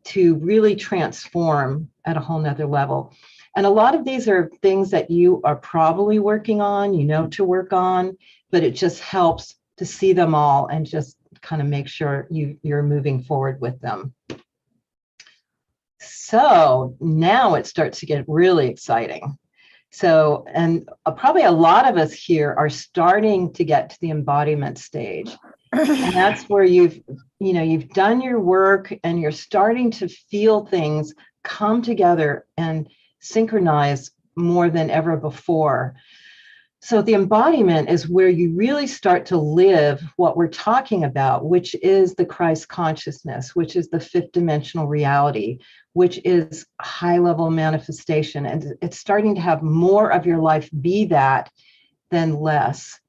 to really transform at a whole nother level. And a lot of these are things that you are probably working on, you know, to work on, but it just helps to see them all and just kind of make sure you're moving forward with them. So now it starts to get really exciting. So, and probably a lot of us here are starting to get to the embodiment stage. And that's where you've done your work and you're starting to feel things come together and synchronize more than ever before. So the embodiment is where you really start to live what we're talking about, which is the Christ consciousness, which is the fifth dimensional reality, which is high-level manifestation. And it's starting to have more of your life be that than less.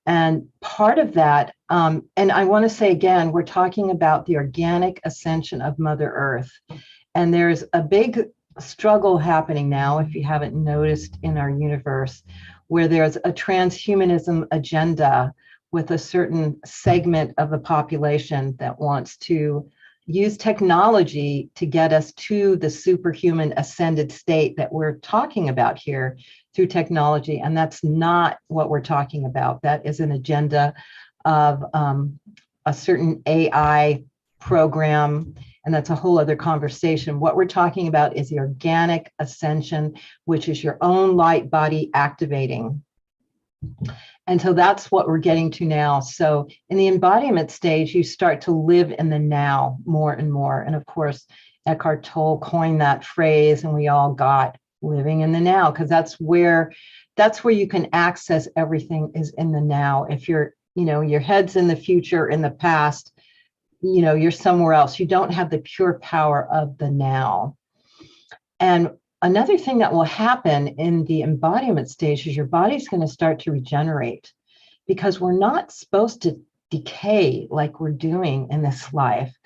And part of that, and I want to say again, we're talking about the organic ascension of Mother Earth. And there's a big struggle happening now, if you haven't noticed, in our universe, where there's a transhumanism agenda with a certain segment of the population that wants to use technology to get us to the superhuman ascended state that we're talking about here through technology. And that's not what we're talking about. That is an agenda of a certain AI program, and that's a whole other conversation. What we're talking about is the organic ascension, which is your own light body activating. And so that's what we're getting to now. So in the embodiment stage, you start to live in the now more and more. And of course, Eckhart Tolle coined that phrase, and we all got living in the now, because that's where you can access everything, is in the now. If you're, your head's in the future, in the past, you're somewhere else. You don't have the pure power of the now. And another thing that will happen in the embodiment stage is your body's going to start to regenerate, because we're not supposed to decay like we're doing in this life.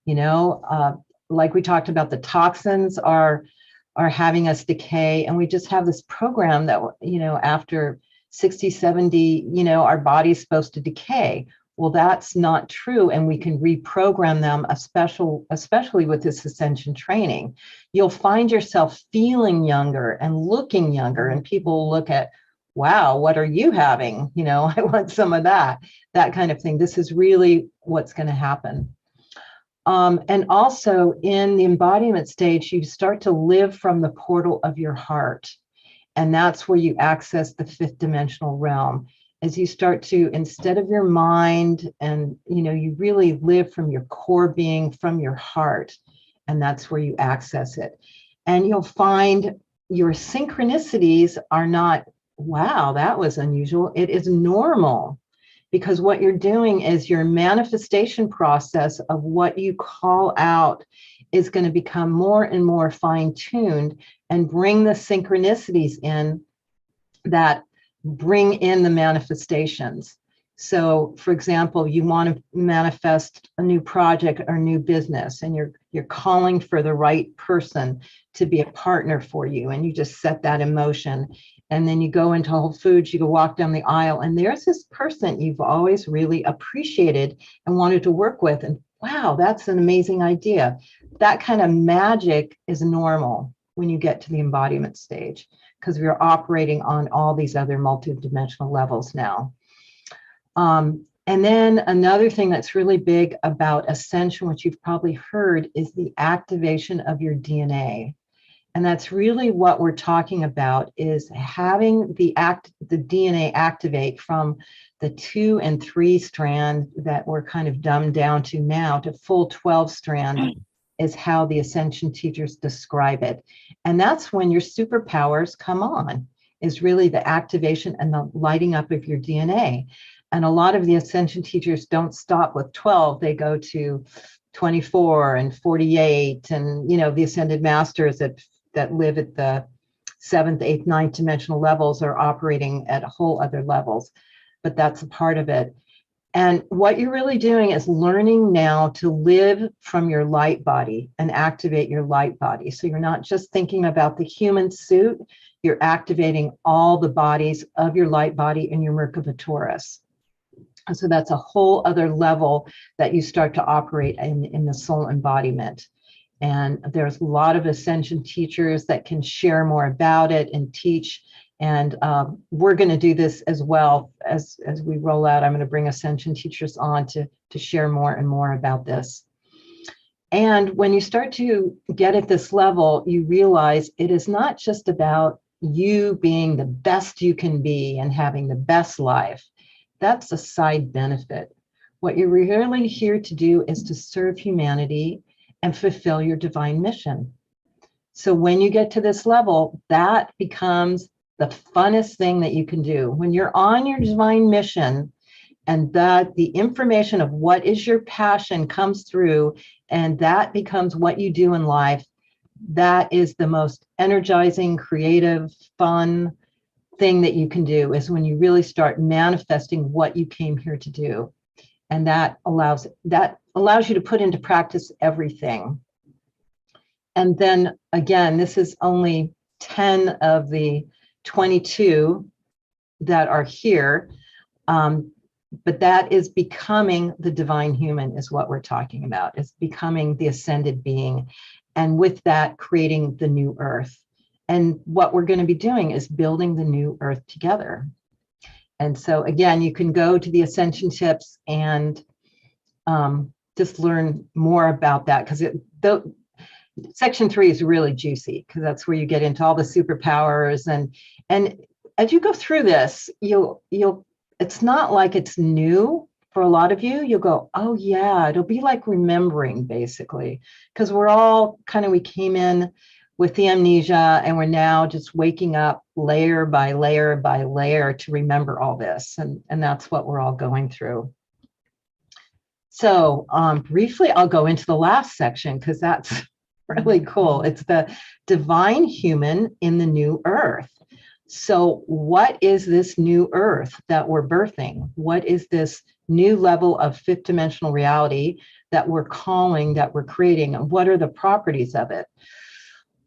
Like we talked about, the toxins are having us decay, and we just have this program that, after 60, 70, our body's supposed to decay. Well, that's not true, and we can reprogram them, especially with this ascension training. You'll find yourself feeling younger and looking younger, and people look at, wow, what are you having? I want some of that kind of thing. This is really what's going to happen. And also in the embodiment stage, you start to live from the portal of your heart, and that's where you access the fifth dimensional realm. As you start to, instead of your mind, and you really live from your core being, from your heart, and that's where you access it. And you'll find your synchronicities are not, wow, that was unusual. It is normal, because what you're doing is your manifestation process of what you call out is going to become more and more fine-tuned and bring the synchronicities in that bring in the manifestations. So, for example, you want to manifest a new project or new business, and you're calling for the right person to be a partner for you, and you just set that in motion. And then you go into Whole Foods, you go walk down the aisle, and there's this person you've always really appreciated and wanted to work with, and wow, that's an amazing idea. That kind of magic is normal when you get to the embodiment stage, because we're operating on all these other multidimensional levels now. And then another thing that's really big about ascension, which you've probably heard, is the activation of your DNA. And that's really what we're talking about, is having the DNA activate from the 2 and 3 strand that we're kind of dumbed down to now to full 12 strand, is how the ascension teachers describe it. And that's when your superpowers come on, is really the activation and the lighting up of your DNA. And a lot of the ascension teachers don't stop with 12. They go to 24 and 48. And, the ascended masters that live at the 7th, 8th, 9th dimensional levels are operating at whole other levels. But that's a part of it. And what you're really doing is learning now to live from your light body and activate your light body. So you're not just thinking about the human suit, you're activating all the bodies of your light body and your Merkaba Taurus. So that's a whole other level that you start to operate in the soul embodiment. And there's a lot of ascension teachers that can share more about it and teach. And we're going to do this as well as we roll out. I'm going to bring ascension teachers on to share more and more about this. And when you start to get at this level, you realize it is not just about you being the best you can be and having the best life. That's a side benefit. What you're really here to do is to serve humanity and fulfill your divine mission. So when you get to this level, that becomes the funnest thing that you can do. When you're on your divine mission and that the information of what is your passion comes through and that becomes what you do in life, that is the most energizing, creative, fun thing that you can do, is when you really start manifesting what you came here to do. And that allows you to put into practice everything. And then again, this is only 10 of the 22 that are here. But that is becoming the divine human, is what we're talking about. It's becoming the ascended being. And with that, creating the new earth. And what we're going to be doing is building the new earth together. And so again, you can go to the Ascension tips and just learn more about that, because section 3 is really juicy, because that's where you get into all the superpowers. And as you go through this, you'll it's not like it's new for a lot of you. You'll go, oh yeah, it'll be like remembering, basically, because we're all we came in with the amnesia, and we're now just waking up layer by layer by layer to remember all this. And that's what we're all going through. So briefly, I'll go into the last section, because that's really cool. It's the divine human in the new earth. So what is this new earth that we're birthing? What is this new level of fifth dimensional reality that we're calling, that we're creating? And what are the properties of it?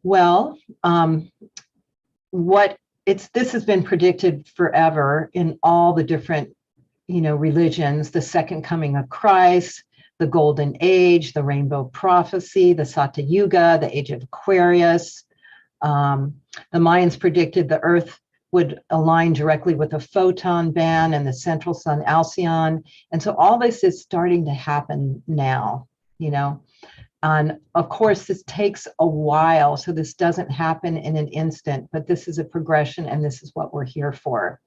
Well, this has been predicted forever in all the different, religions: the second coming of Christ, the golden age, the rainbow prophecy, the Satya Yuga, the age of Aquarius. The Mayans predicted the Earth would align directly with a photon band and the central sun Alcyon. And so all this is starting to happen now, And of course, this takes a while. So this doesn't happen in an instant, but this is a progression, and this is what we're here for.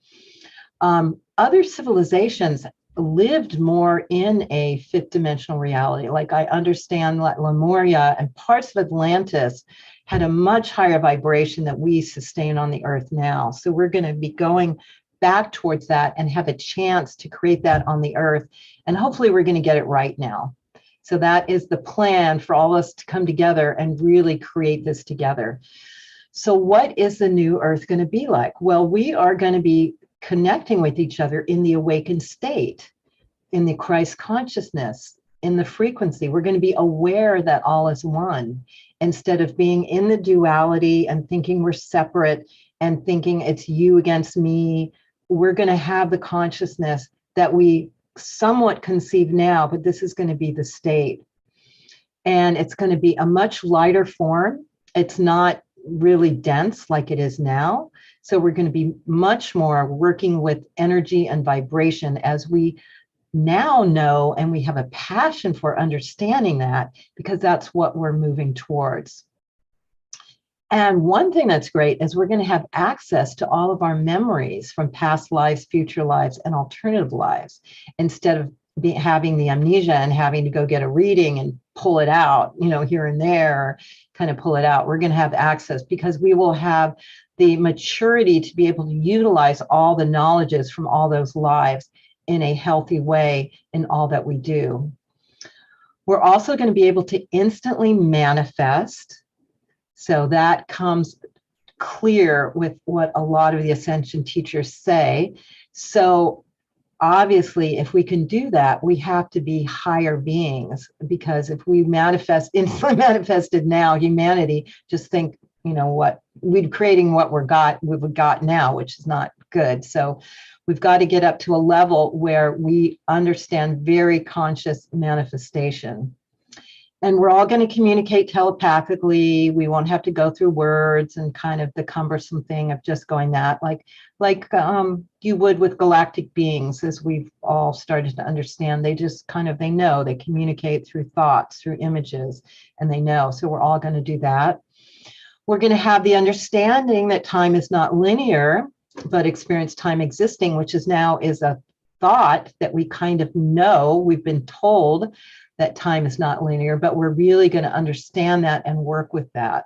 Other civilizations lived more in a fifth dimensional reality. Like, I understand that Lemuria and parts of Atlantis had a much higher vibration that we sustain on the earth now. So we're going to be going back towards that and have a chance to create that on the earth. And hopefully we're going to get it right now. So that is the plan, for all of us to come together and really create this together. So what is the new earth going to be like? Well, we are going to be connecting with each other in the awakened state, in the Christ consciousness, in the frequency. We're going to be aware that all is one, instead of being in the duality and thinking we're separate and thinking it's you against me. We're going to have the consciousness that we somewhat conceive now, but this is going to be the state. And it's going to be a much lighter form. It's not really dense like it is now. So we're going to be much more working with energy and vibration, as we now know, and we have a passion for understanding that, because that's what we're moving towards. And one thing that's great is we're going to have access to all of our memories from past lives, future lives, and alternative lives, instead of having the amnesia and having to go get a reading and pull it out, here and there, kind of pull it out. We're going to have access, because we will have the maturity to be able to utilize all the knowledges from all those lives in a healthy way in all that we do. We're also going to be able to instantly manifest. So that comes clear with what a lot of the Ascension teachers say. So obviously, if we can do that, we have to be higher beings, because if we instantly manifested now, humanity, just think, what we're creating, what we've got now, which is not good. So we've got to get up to a level where we understand very conscious manifestation. And we're all going to communicate telepathically. We won't have to go through words and kind of the cumbersome thing of just going that, like you would with galactic beings, as we've all started to understand. They just they know, they communicate through thoughts, through images, and they know. So we're all going to do that. We're going to have the understanding that time is not linear, but experience time existing, which is a thought that we kind of know. We've been told that time is not linear, but we're really going to understand that and work with that.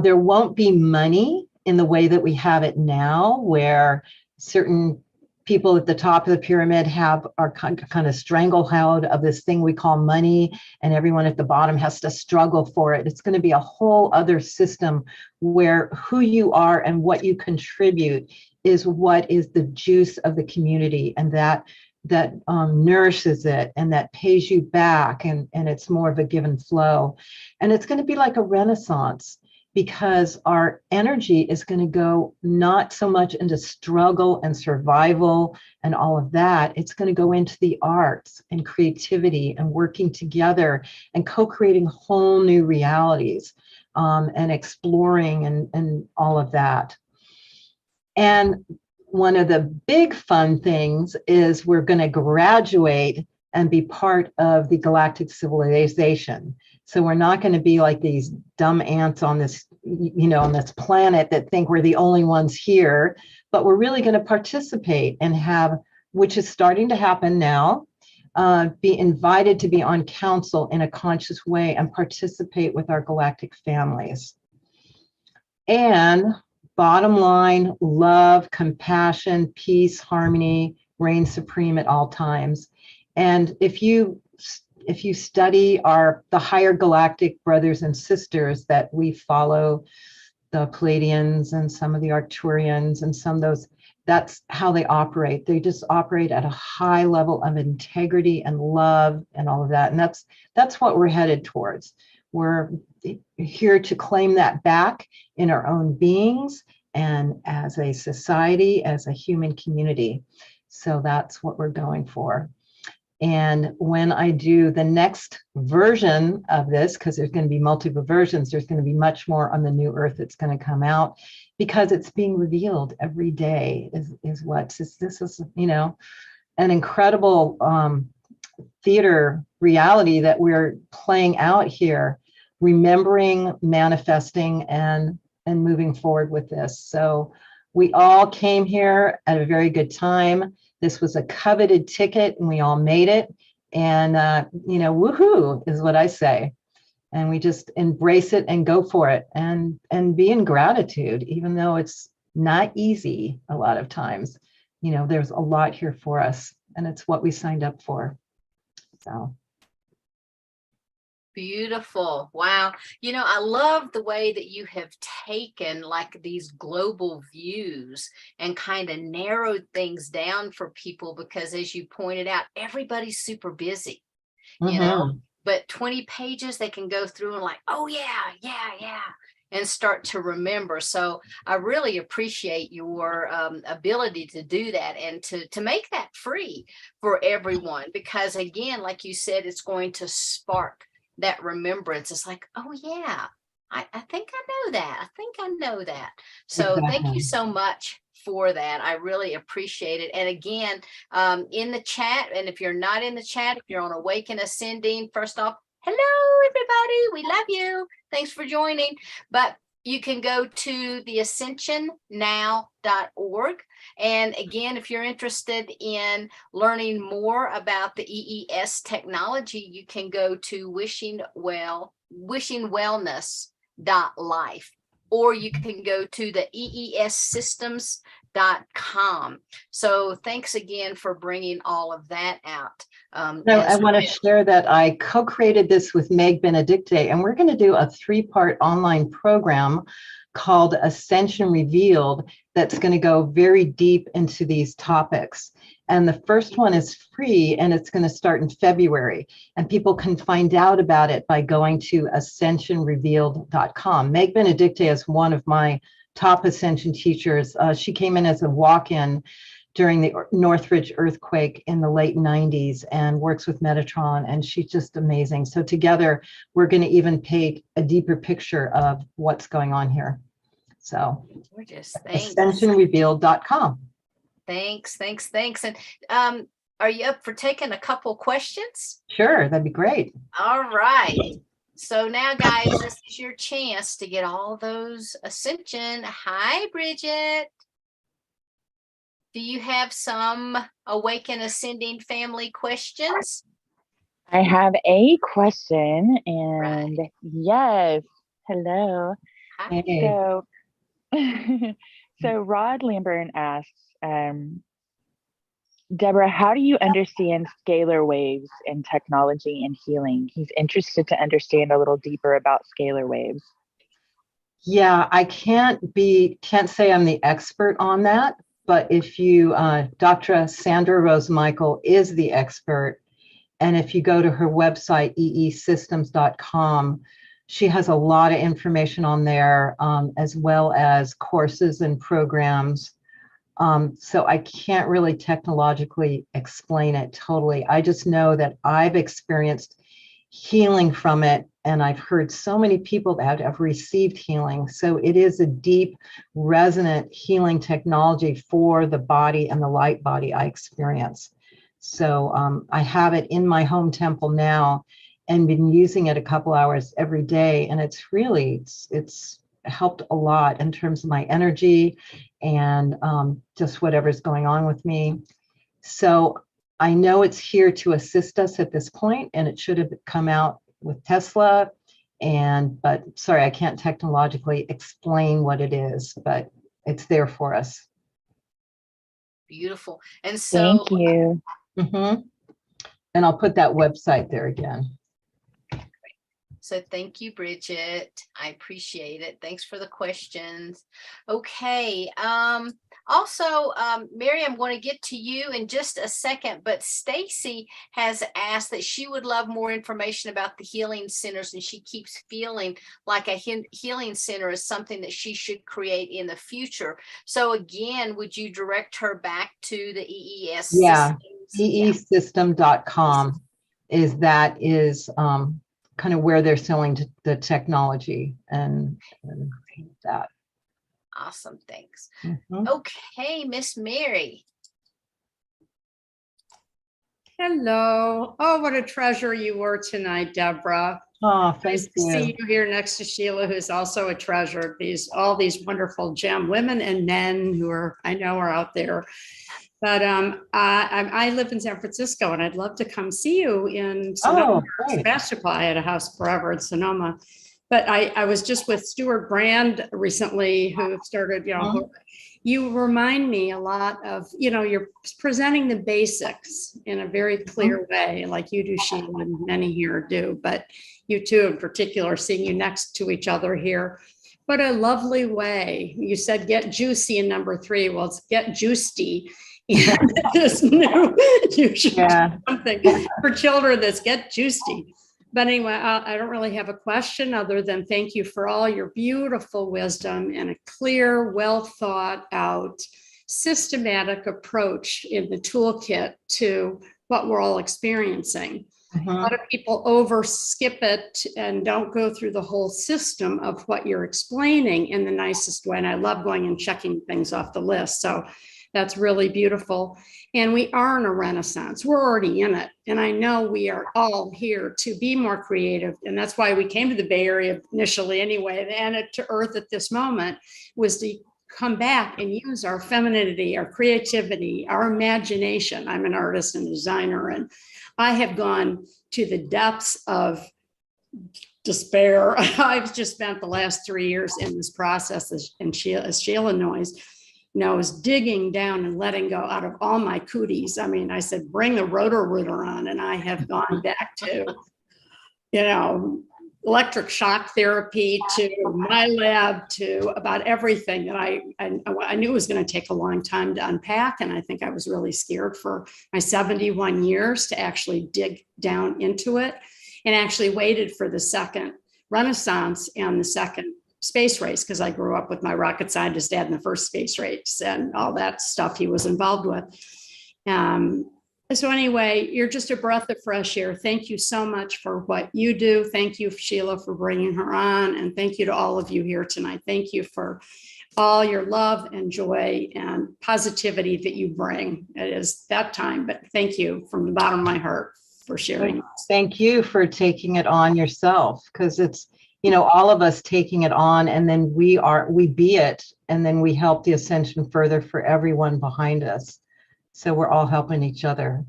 There won't be money in the way that we have it now, where certain people at the top of the pyramid are kind of stranglehold of this thing we call money, and everyone at the bottom has to struggle for it. It's going to be a whole other system where who you are and what you contribute is what is the juice of the community, and that nourishes it and that pays you back, and it's more of a give and flow. And it's going to be like a renaissance, because our energy is going to go not so much into struggle and survival and all of that. It's going to go into the arts and creativity and working together and co-creating whole new realities, and exploring and all of that. And one of the big fun things is we're going to graduate and be part of the galactic civilization. So we're not going to be like these dumb ants on this, on this planet that think we're the only ones here, but we're really going to participate and have, which is starting to happen now, be invited to be on council in a conscious way and participate with our galactic families. And bottom line, love, compassion, peace, harmony reign supreme at all times. And if you study the higher galactic brothers and sisters that we follow, the Pleiadians and some of the Arcturians and some of those, that's how they operate. They just operate at a high level of integrity and love and all of that. And that's what we're headed towards. We're here to claim that back in our own beings and as a society, as a human community. So that's what we're going for. And when I do the next version of this, because there's going to be multiple versions, there's going to be much more on the new earth that's going to come out, because it's being revealed every day is what this is, an incredible theater reality that we're playing out here, remembering, manifesting, and moving forward with this. So we all came here at a very good time. This was a coveted ticket and we all made it. And, woohoo is what I say. And we just embrace it and go for it and be in gratitude, even though it's not easy a lot of times. There's a lot here for us, and it's what we signed up for. So. Beautiful. Wow. I love the way that you have taken like these global views and kind of narrowed things down for people, because as you pointed out, everybody's super busy, but 20 pages they can go through and like, oh yeah, and start to remember. So I really appreciate your ability to do that and to make that free for everyone, because again, like you said, it's going to spark that remembrance. It's like, oh yeah, I think I know that. So Exactly. Thank you so much for that. I really appreciate it. And again, in the chat, and if you're not in the chat, if you're on Awaken Ascending, first off, hello everybody, we love you. Thanks for joining. But you can go to the ascensionnow.org. And again, if you're interested in learning more about the EES technology, you can go to wishingwellness.life, or you can go to the eessystems.com. So thanks again for bringing all of that out. I want to share that I co-created this with Meg Benedicte, and we're going to do a 3-part online program called Ascension Revealed that's going to go very deep into these topics. And the first one is free, and it's going to start in February. And people can find out about it by going to ascensionrevealed.com. Meg Benedicte is one of my top Ascension teachers. She came in as a walk-in during the Northridge earthquake in the late 90s and works with Metatron, and she's just amazing. So together, we're going to even paint a deeper picture of what's going on here. So gorgeous. Thanks. ascensionrevealed.com. Thanks. And are you up for taking a couple questions? Sure, that'd be great. All right. So now, guys, this is your chance to get all those Ascension. Hi, Bridget. Do you have some Awaken Ascending family questions? I have a question, and Right. yes, hello. Hi. Hey. So So Rod Lamburn asks, Deborah, how do you understand scalar waves in technology and healing? He's interested to understand a little deeper about scalar waves. Yeah, I can't say I'm the expert on that, but if you, Dr. Sandra Rose Michael is the expert. And if you go to her website, eesystems.com, she has a lot of information on there, as well as courses and programs. So I can't really technologically explain it totally. I just know that I've experienced healing from it, and I've heard so many people that have received healing. So it is a deep, resonant healing technology for the body and the light body I experience. So I have it in my home temple now and been using it a couple hours every day. And it's really, it's helped a lot in terms of my energy and just whatever's going on with me. So I know it's here to assist us at this point, and it should have come out with Tesla. But sorry, I can't technologically explain what it is, but it's there for us. Beautiful. And so Thank you. And I'll put that website there again. So thank you, Bridget. I appreciate it. Thanks for the questions. Okay. Also, Mary, I'm going to get to you in just a second, but Stacy has asked that she would love more information about the healing centers, and she keeps feeling like a healing center is something that she should create in the future. So again, would you direct her back to the EES Yeah, systems? eesystem.com is kind of where they're selling the technology and that. Awesome, thanks. Okay, Miss Mary. Hello. Oh, what a treasure you were tonight, Deborah. Oh, thank Nice to you. see you here next to Sheila, who's also a treasure. All these wonderful gem women and men who I know are out there. But I live in San Francisco, and I'd love to come see you in Sonoma, Sebastopol. I had a house forever in Sonoma. But I was just with Stuart Brand recently, who started, you remind me a lot of, you're presenting the basics in a very clear way, like you do, Sheila, and many here do, but you two in particular, seeing you next to each other here. What a lovely way. You said get juicy in number 3. Well, it's get Giusti. This new something for children that's get Giusti. But anyway, I don't really have a question other than thank you for all your beautiful wisdom and a clear, well thought out, systematic approach in the toolkit to what we're all experiencing. A lot of people skip it and don't go through the whole system of what you're explaining in the nicest way. And I love going and checking things off the list. So that's really beautiful. And we are in a renaissance. We're already in it. And I know we are all here to be more creative. And that's why we came to the Bay Area initially anyway, and to Earth at this moment, was to come back and use our femininity, our creativity, our imagination. I'm an artist and designer, and I have gone to the depths of despair. I've just spent the last 3 years in this process, as Sheila knows, digging down and letting go out of all my cooties. I mean, I said, bring the Roto-Rooter on. And I have gone back to, electric shock therapy, to my lab, to about everything that I knew was going to take a long time to unpack. And I think I was really scared for my 71 years to actually dig down into it, and actually waited for the second Renaissance and the second space race, because I grew up with my rocket scientist dad in the first space race and all that stuff he was involved with. So anyway, you're just a breath of fresh air. Thank you so much for what you do. Thank you, Sheila, for bringing her on. And thank you to all of you here tonight. Thank you for all your love and joy and positivity that you bring. It is that time, but thank you from the bottom of my heart for sharing. Thank you for taking it on yourself, because it's, all of us taking it on, and then we be it, and then we help the ascension further for everyone behind us. So we're all helping each other.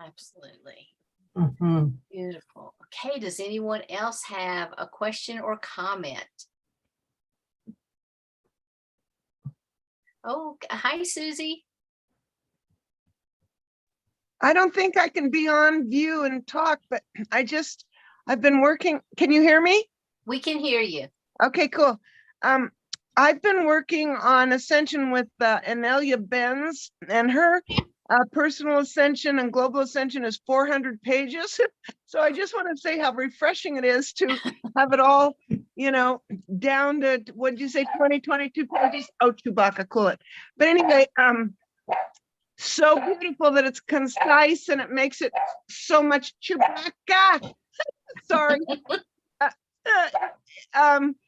Absolutely. Beautiful. Okay, does anyone else have a question or comment? Oh, hi, Susie. I don't think I can be on view and talk, but I've been working. Can you hear me? We can hear you. Okay, cool. I've been working on Ascension with Anelia Benz, and her personal ascension and global ascension is 400 pages. So I just want to say how refreshing it is to have it all, down to, what did you say, 22 pages? Oh, Chewbacca, cool it. But anyway, so beautiful that it's concise and it makes it so much Chewbacca. Sorry.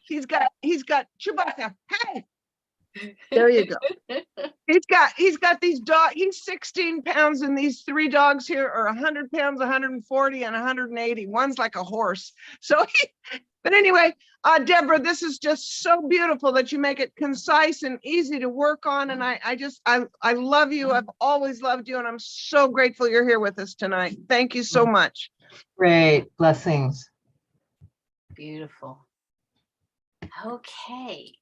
He's got Chewbacca. Hey, there you go. He's got these dogs. He's 16 pounds, and these 3 dogs here are 100 pounds, 140, and 180. One's like a horse. So, but anyway, Debra, this is just so beautiful that you make it concise and easy to work on. And I love you. I've always loved you, and I'm so grateful you're here with us tonight. Thank you so much. Great. Blessings. Beautiful. Okay.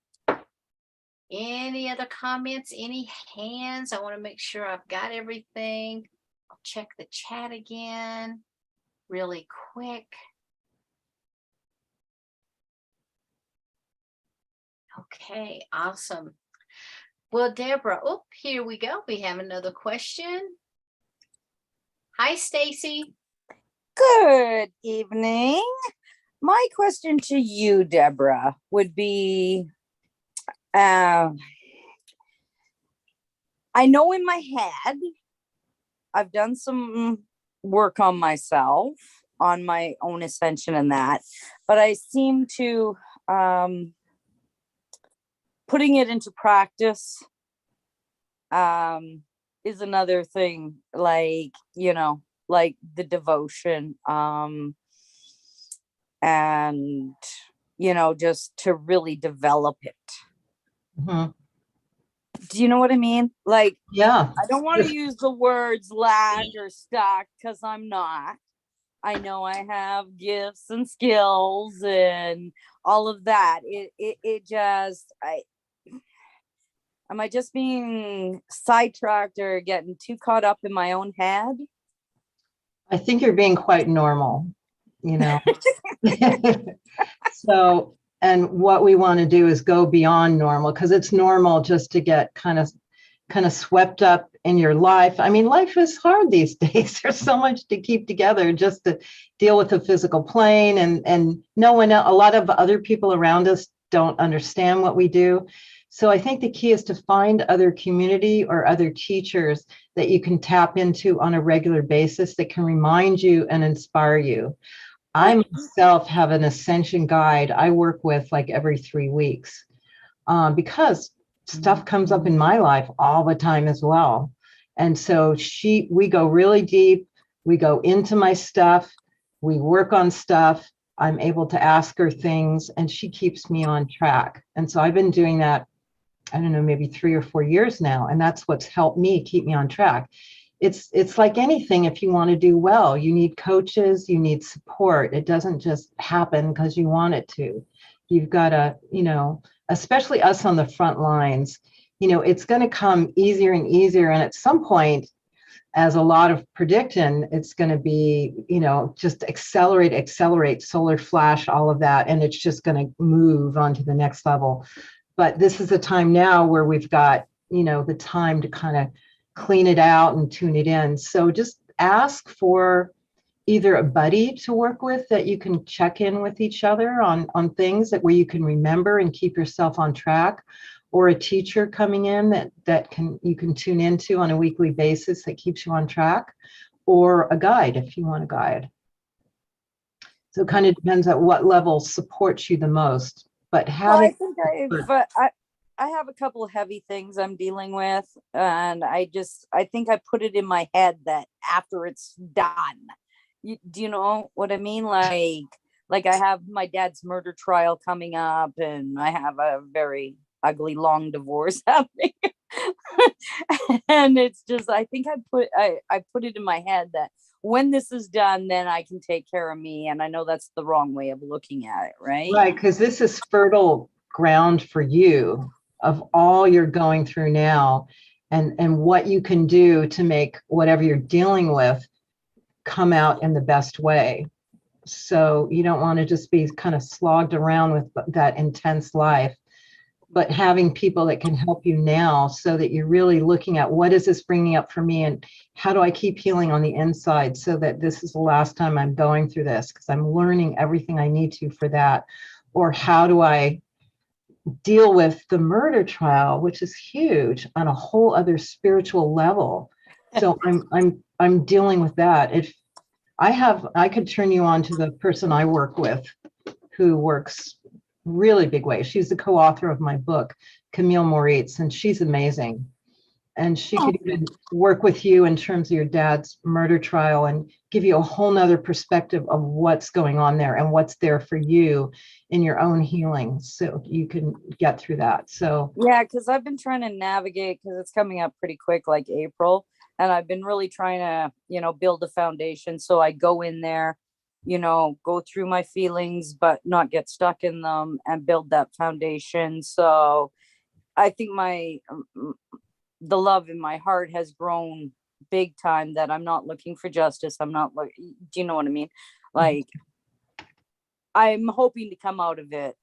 Any other comments? Any hands? I want to make sure I've got everything. I'll check the chat again really quick. Okay, awesome. Well, Debra, oh, here we go. We have another question. Hi, Stacy. Good evening. My question to you, Debra, would be, I know in my head, I've done some work on myself, on my own ascension and that, but I seem to, putting it into practice is another thing, like, like the devotion, and, just to really develop it. Mm-hmm. Do you know what I mean? Like, Yeah. I don't want to use the words lack or stuck, because I'm not. I know I have gifts and skills and all of that. Am I just being sidetracked or getting too caught up in my own head? I think you're being quite normal, So, and what we want to do is go beyond normal, because it's normal just to get kind of swept up in your life. I mean, life is hard these days. There's so much to keep together just to deal with the physical plane, and no one, a lot of other people around us don't understand what we do. So I think the key is to find other community or other teachers that you can tap into on a regular basis that can remind you and inspire you. I myself have an ascension guide I work with like every 3 weeks, because stuff comes up in my life all the time as well. And so we go really deep. We go into my stuff. We work on stuff. I'm able to ask her things, and she keeps me on track. And so I've been doing that, I don't know, maybe 3 or 4 years now. And that's what's helped me keep me on track. It's like anything. If you want to do well, you need coaches, you need support. It doesn't just happen because you want it to. You've got to, especially us on the front lines, it's going to come easier and easier. And at some point, as a lot of predicting, it's going to be, just accelerate, solar flash, all of that. And it's just going to move on to the next level. But this is a time now where we've got, the time to kind of clean it out and tune it in. So just ask for either a buddy to work with that you can check in with each other on things that where you can remember and keep yourself on track, or a teacher coming in that you can tune into on a weekly basis that keeps you on track, or a guide if you want a guide. So it kind of depends at what level supports you the most. But having, I have a couple of heavy things I'm dealing with, and I think I put it in my head that after it's done, do you know what I mean? Like I have my dad's murder trial coming up, and I have a very ugly long divorce happening. And it's just, I think I put it in my head that when this is done, then I can take care of me. And I know that's the wrong way of looking at it, right? Right, because this is fertile ground for you. of all you're going through now, and what you can do to make whatever you're dealing with come out in the best way. So you don't want to just be kind of slogged around with that intense life, but having people that can help you now, so that you're really looking at, what is this bringing up for me, and how do I keep healing on the inside so that this is the last time I'm going through this, because I'm learning everything I need to for that. Or how do I deal with the murder trial, which is huge on a whole other spiritual level. So I'm dealing with that. If I could turn you on to the person I work with, who works really big way. She's the co-author of my book, Camille Moritz, and she's amazing. And she could even work with you in terms of your dad's murder trial and give you a whole nother perspective of what's going on there and what's there for you in your own healing, so you can get through that. So yeah, because I've been trying to navigate, because it's coming up pretty quick, like April, and I've been really trying to, build a foundation. So I go in there, go through my feelings, but not get stuck in them, and build that foundation. So I think the love in my heart has grown big time, that I'm not looking for justice. I'm not do you know what I mean? Like, I'm hoping to come out of it,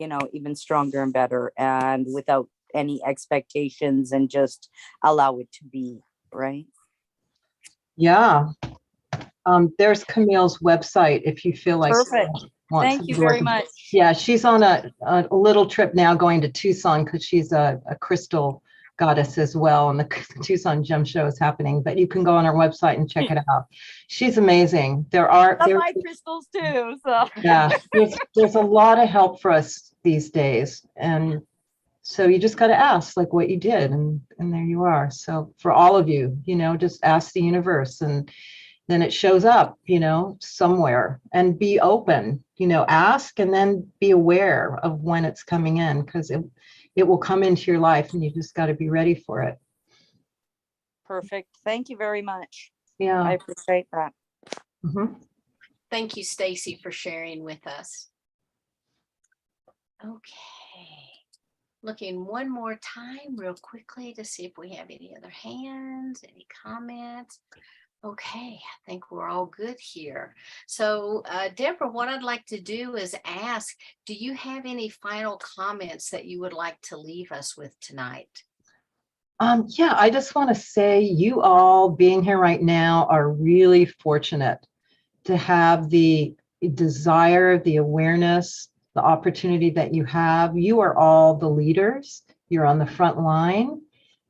even stronger and better, and without any expectations, and just allow it to be, right? yeah. There's Camille's website if you feel like. Perfect. Thank you very much. Yeah, she's on a little trip now going to Tucson, because she's a crystal goddess as well, and the Tucson Gem Show is happening. But you can go on her website and check it out. She's amazing. There my crystals too. So yeah, there's a lot of help for us these days, and so you just got to ask, like what you did, and there you are. So for all of you, just ask the universe, and then it shows up, somewhere, and be open, ask, and then be aware of when it's coming in, because it will come into your life, and you just got to be ready for it. Perfect. Thank you very much. Yeah. I appreciate that. Mm-hmm. Thank you, Stacy, for sharing with us. Okay. Looking one more time real quickly to see if we have any other hands, any comments. Okay, I think we're all good here. So, Debra, what I'd like to do is ask, do you have any final comments that you would like to leave us with tonight? Yeah, I just want to say, you all being here right now are really fortunate to have the desire, the awareness, the opportunity that you have. You are all the leaders. You're on the front line.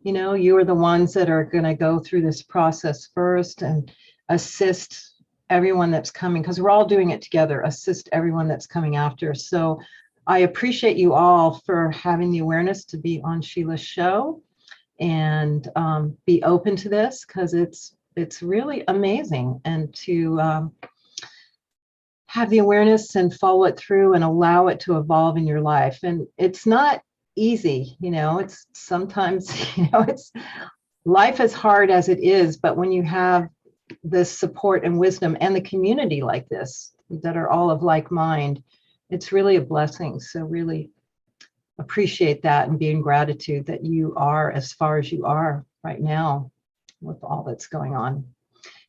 You are the ones that are going to go through this process first and assist everyone that's coming, because we're all doing it together, assist everyone that's coming after. So I appreciate you all for having the awareness to be on Sheila's show and be open to this, because it's really amazing, and to have the awareness and follow it through and allow it to evolve in your life. And it's not easy, it's sometimes, it's life is hard as it is, but when you have this support and wisdom and the community like this, that are all of like mind, it's really a blessing. So really appreciate that, and be in gratitude that you are as far as you are right now with all that's going on.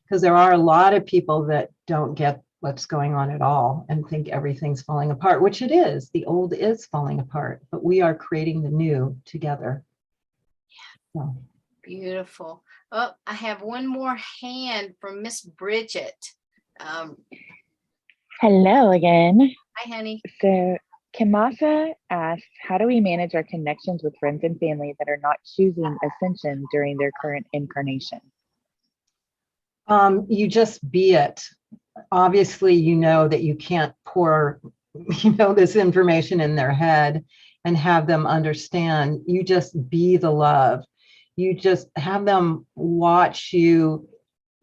Because there are a lot of people that don't get what's going on at all and think everything's falling apart, which it is. The old is falling apart, but we are creating the new together. Yeah. So. Beautiful. Oh, I have one more hand from Miss Bridget. Hello again. Hi, honey. So Kamasa asks, how do we manage our connections with friends and family that are not choosing Ascension during their current incarnation? You just be it. Obviously, that you can't pour, this information in their head and have them understand. You just be the love. You just have them watch you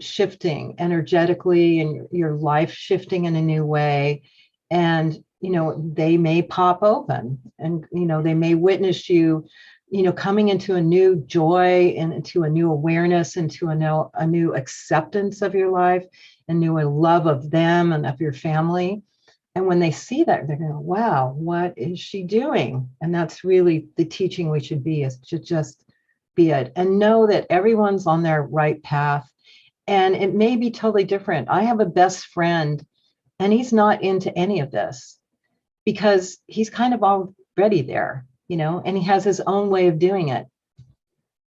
shifting energetically, and your life shifting in a new way. And, they may pop open, and, they may witness you, coming into a new joy and into a new awareness, into a new acceptance of your life, a new love of them and of your family. And when they see that, they're going, wow, what is she doing? And that's really the teaching we should be, is to just be it and know that everyone's on their right path. And it may be totally different. I have a best friend and he's not into any of this because he's kind of already there, and he has his own way of doing it.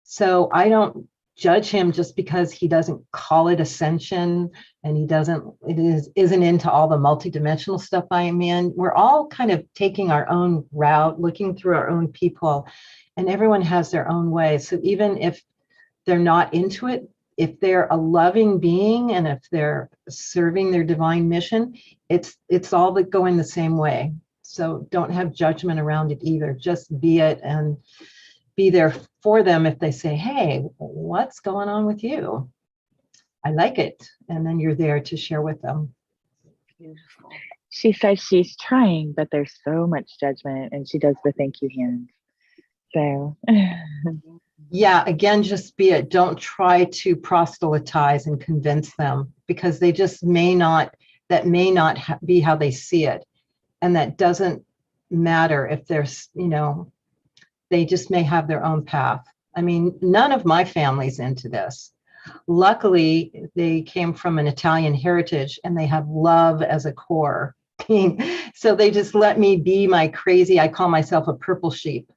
So I don't judge him just because he doesn't call it ascension and isn't into all the multidimensional stuff I am in. We're all kind of taking our own route, looking through our own people, and everyone has their own way. So even if they're not into it, if they're a loving being and if they're serving their divine mission, it's all going the same way. So don't have judgment around it either. Just be it and be there for them if they say, hey, what's going on with you? I like it. And then you're there to share with them. Beautiful. She says she's trying, but there's so much judgment, and she does the thank you hands. So yeah, again, just be it. Don't try to proselytize and convince them, because they just may not be how they see it. And that doesn't matter if there's, they just may have their own path. I mean, none of my family's into this. Luckily, they came from an Italian heritage and they have love as a core being. So they just let me be my crazy, I call myself a purple sheep,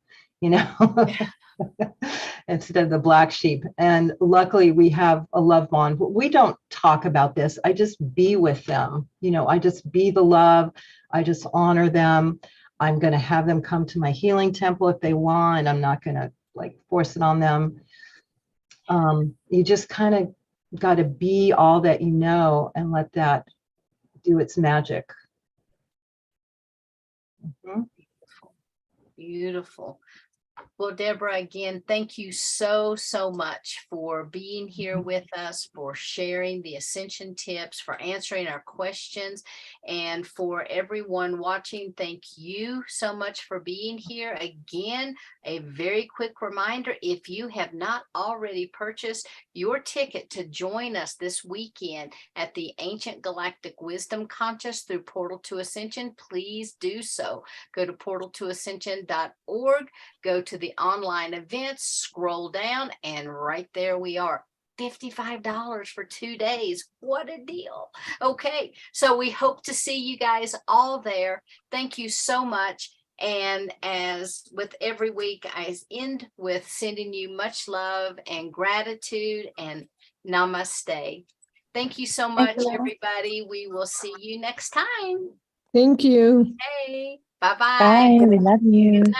instead of the black sheep. And luckily we have a love bond. We don't talk about this. I just be with them. I just be the love. I just honor them. I'm going to have them come to my healing temple if they want. I'm not going to force it on them. You just kind of got to be all that you know and let that do its magic. Mm-hmm. Beautiful. Well, Debra, again, thank you so much for being here with us, for sharing the Ascension tips, for answering our questions, and for everyone watching, thank you so much for being here. Again, a very quick reminder, if you have not already purchased your ticket to join us this weekend at the Ancient Galactic Wisdom Conscious through Portal to Ascension, please do so. Go to portaltoascension.org, go to the online events, scroll down, and right there we are. $55 for 2 days. What a deal. Okay, so we hope to see you guys all there. Thank you so much. And as with every week, I end with sending you much love and gratitude and namaste. Thank you so much, everybody. We will see you next time. Thank you. Hey, bye-bye. bye. We love you.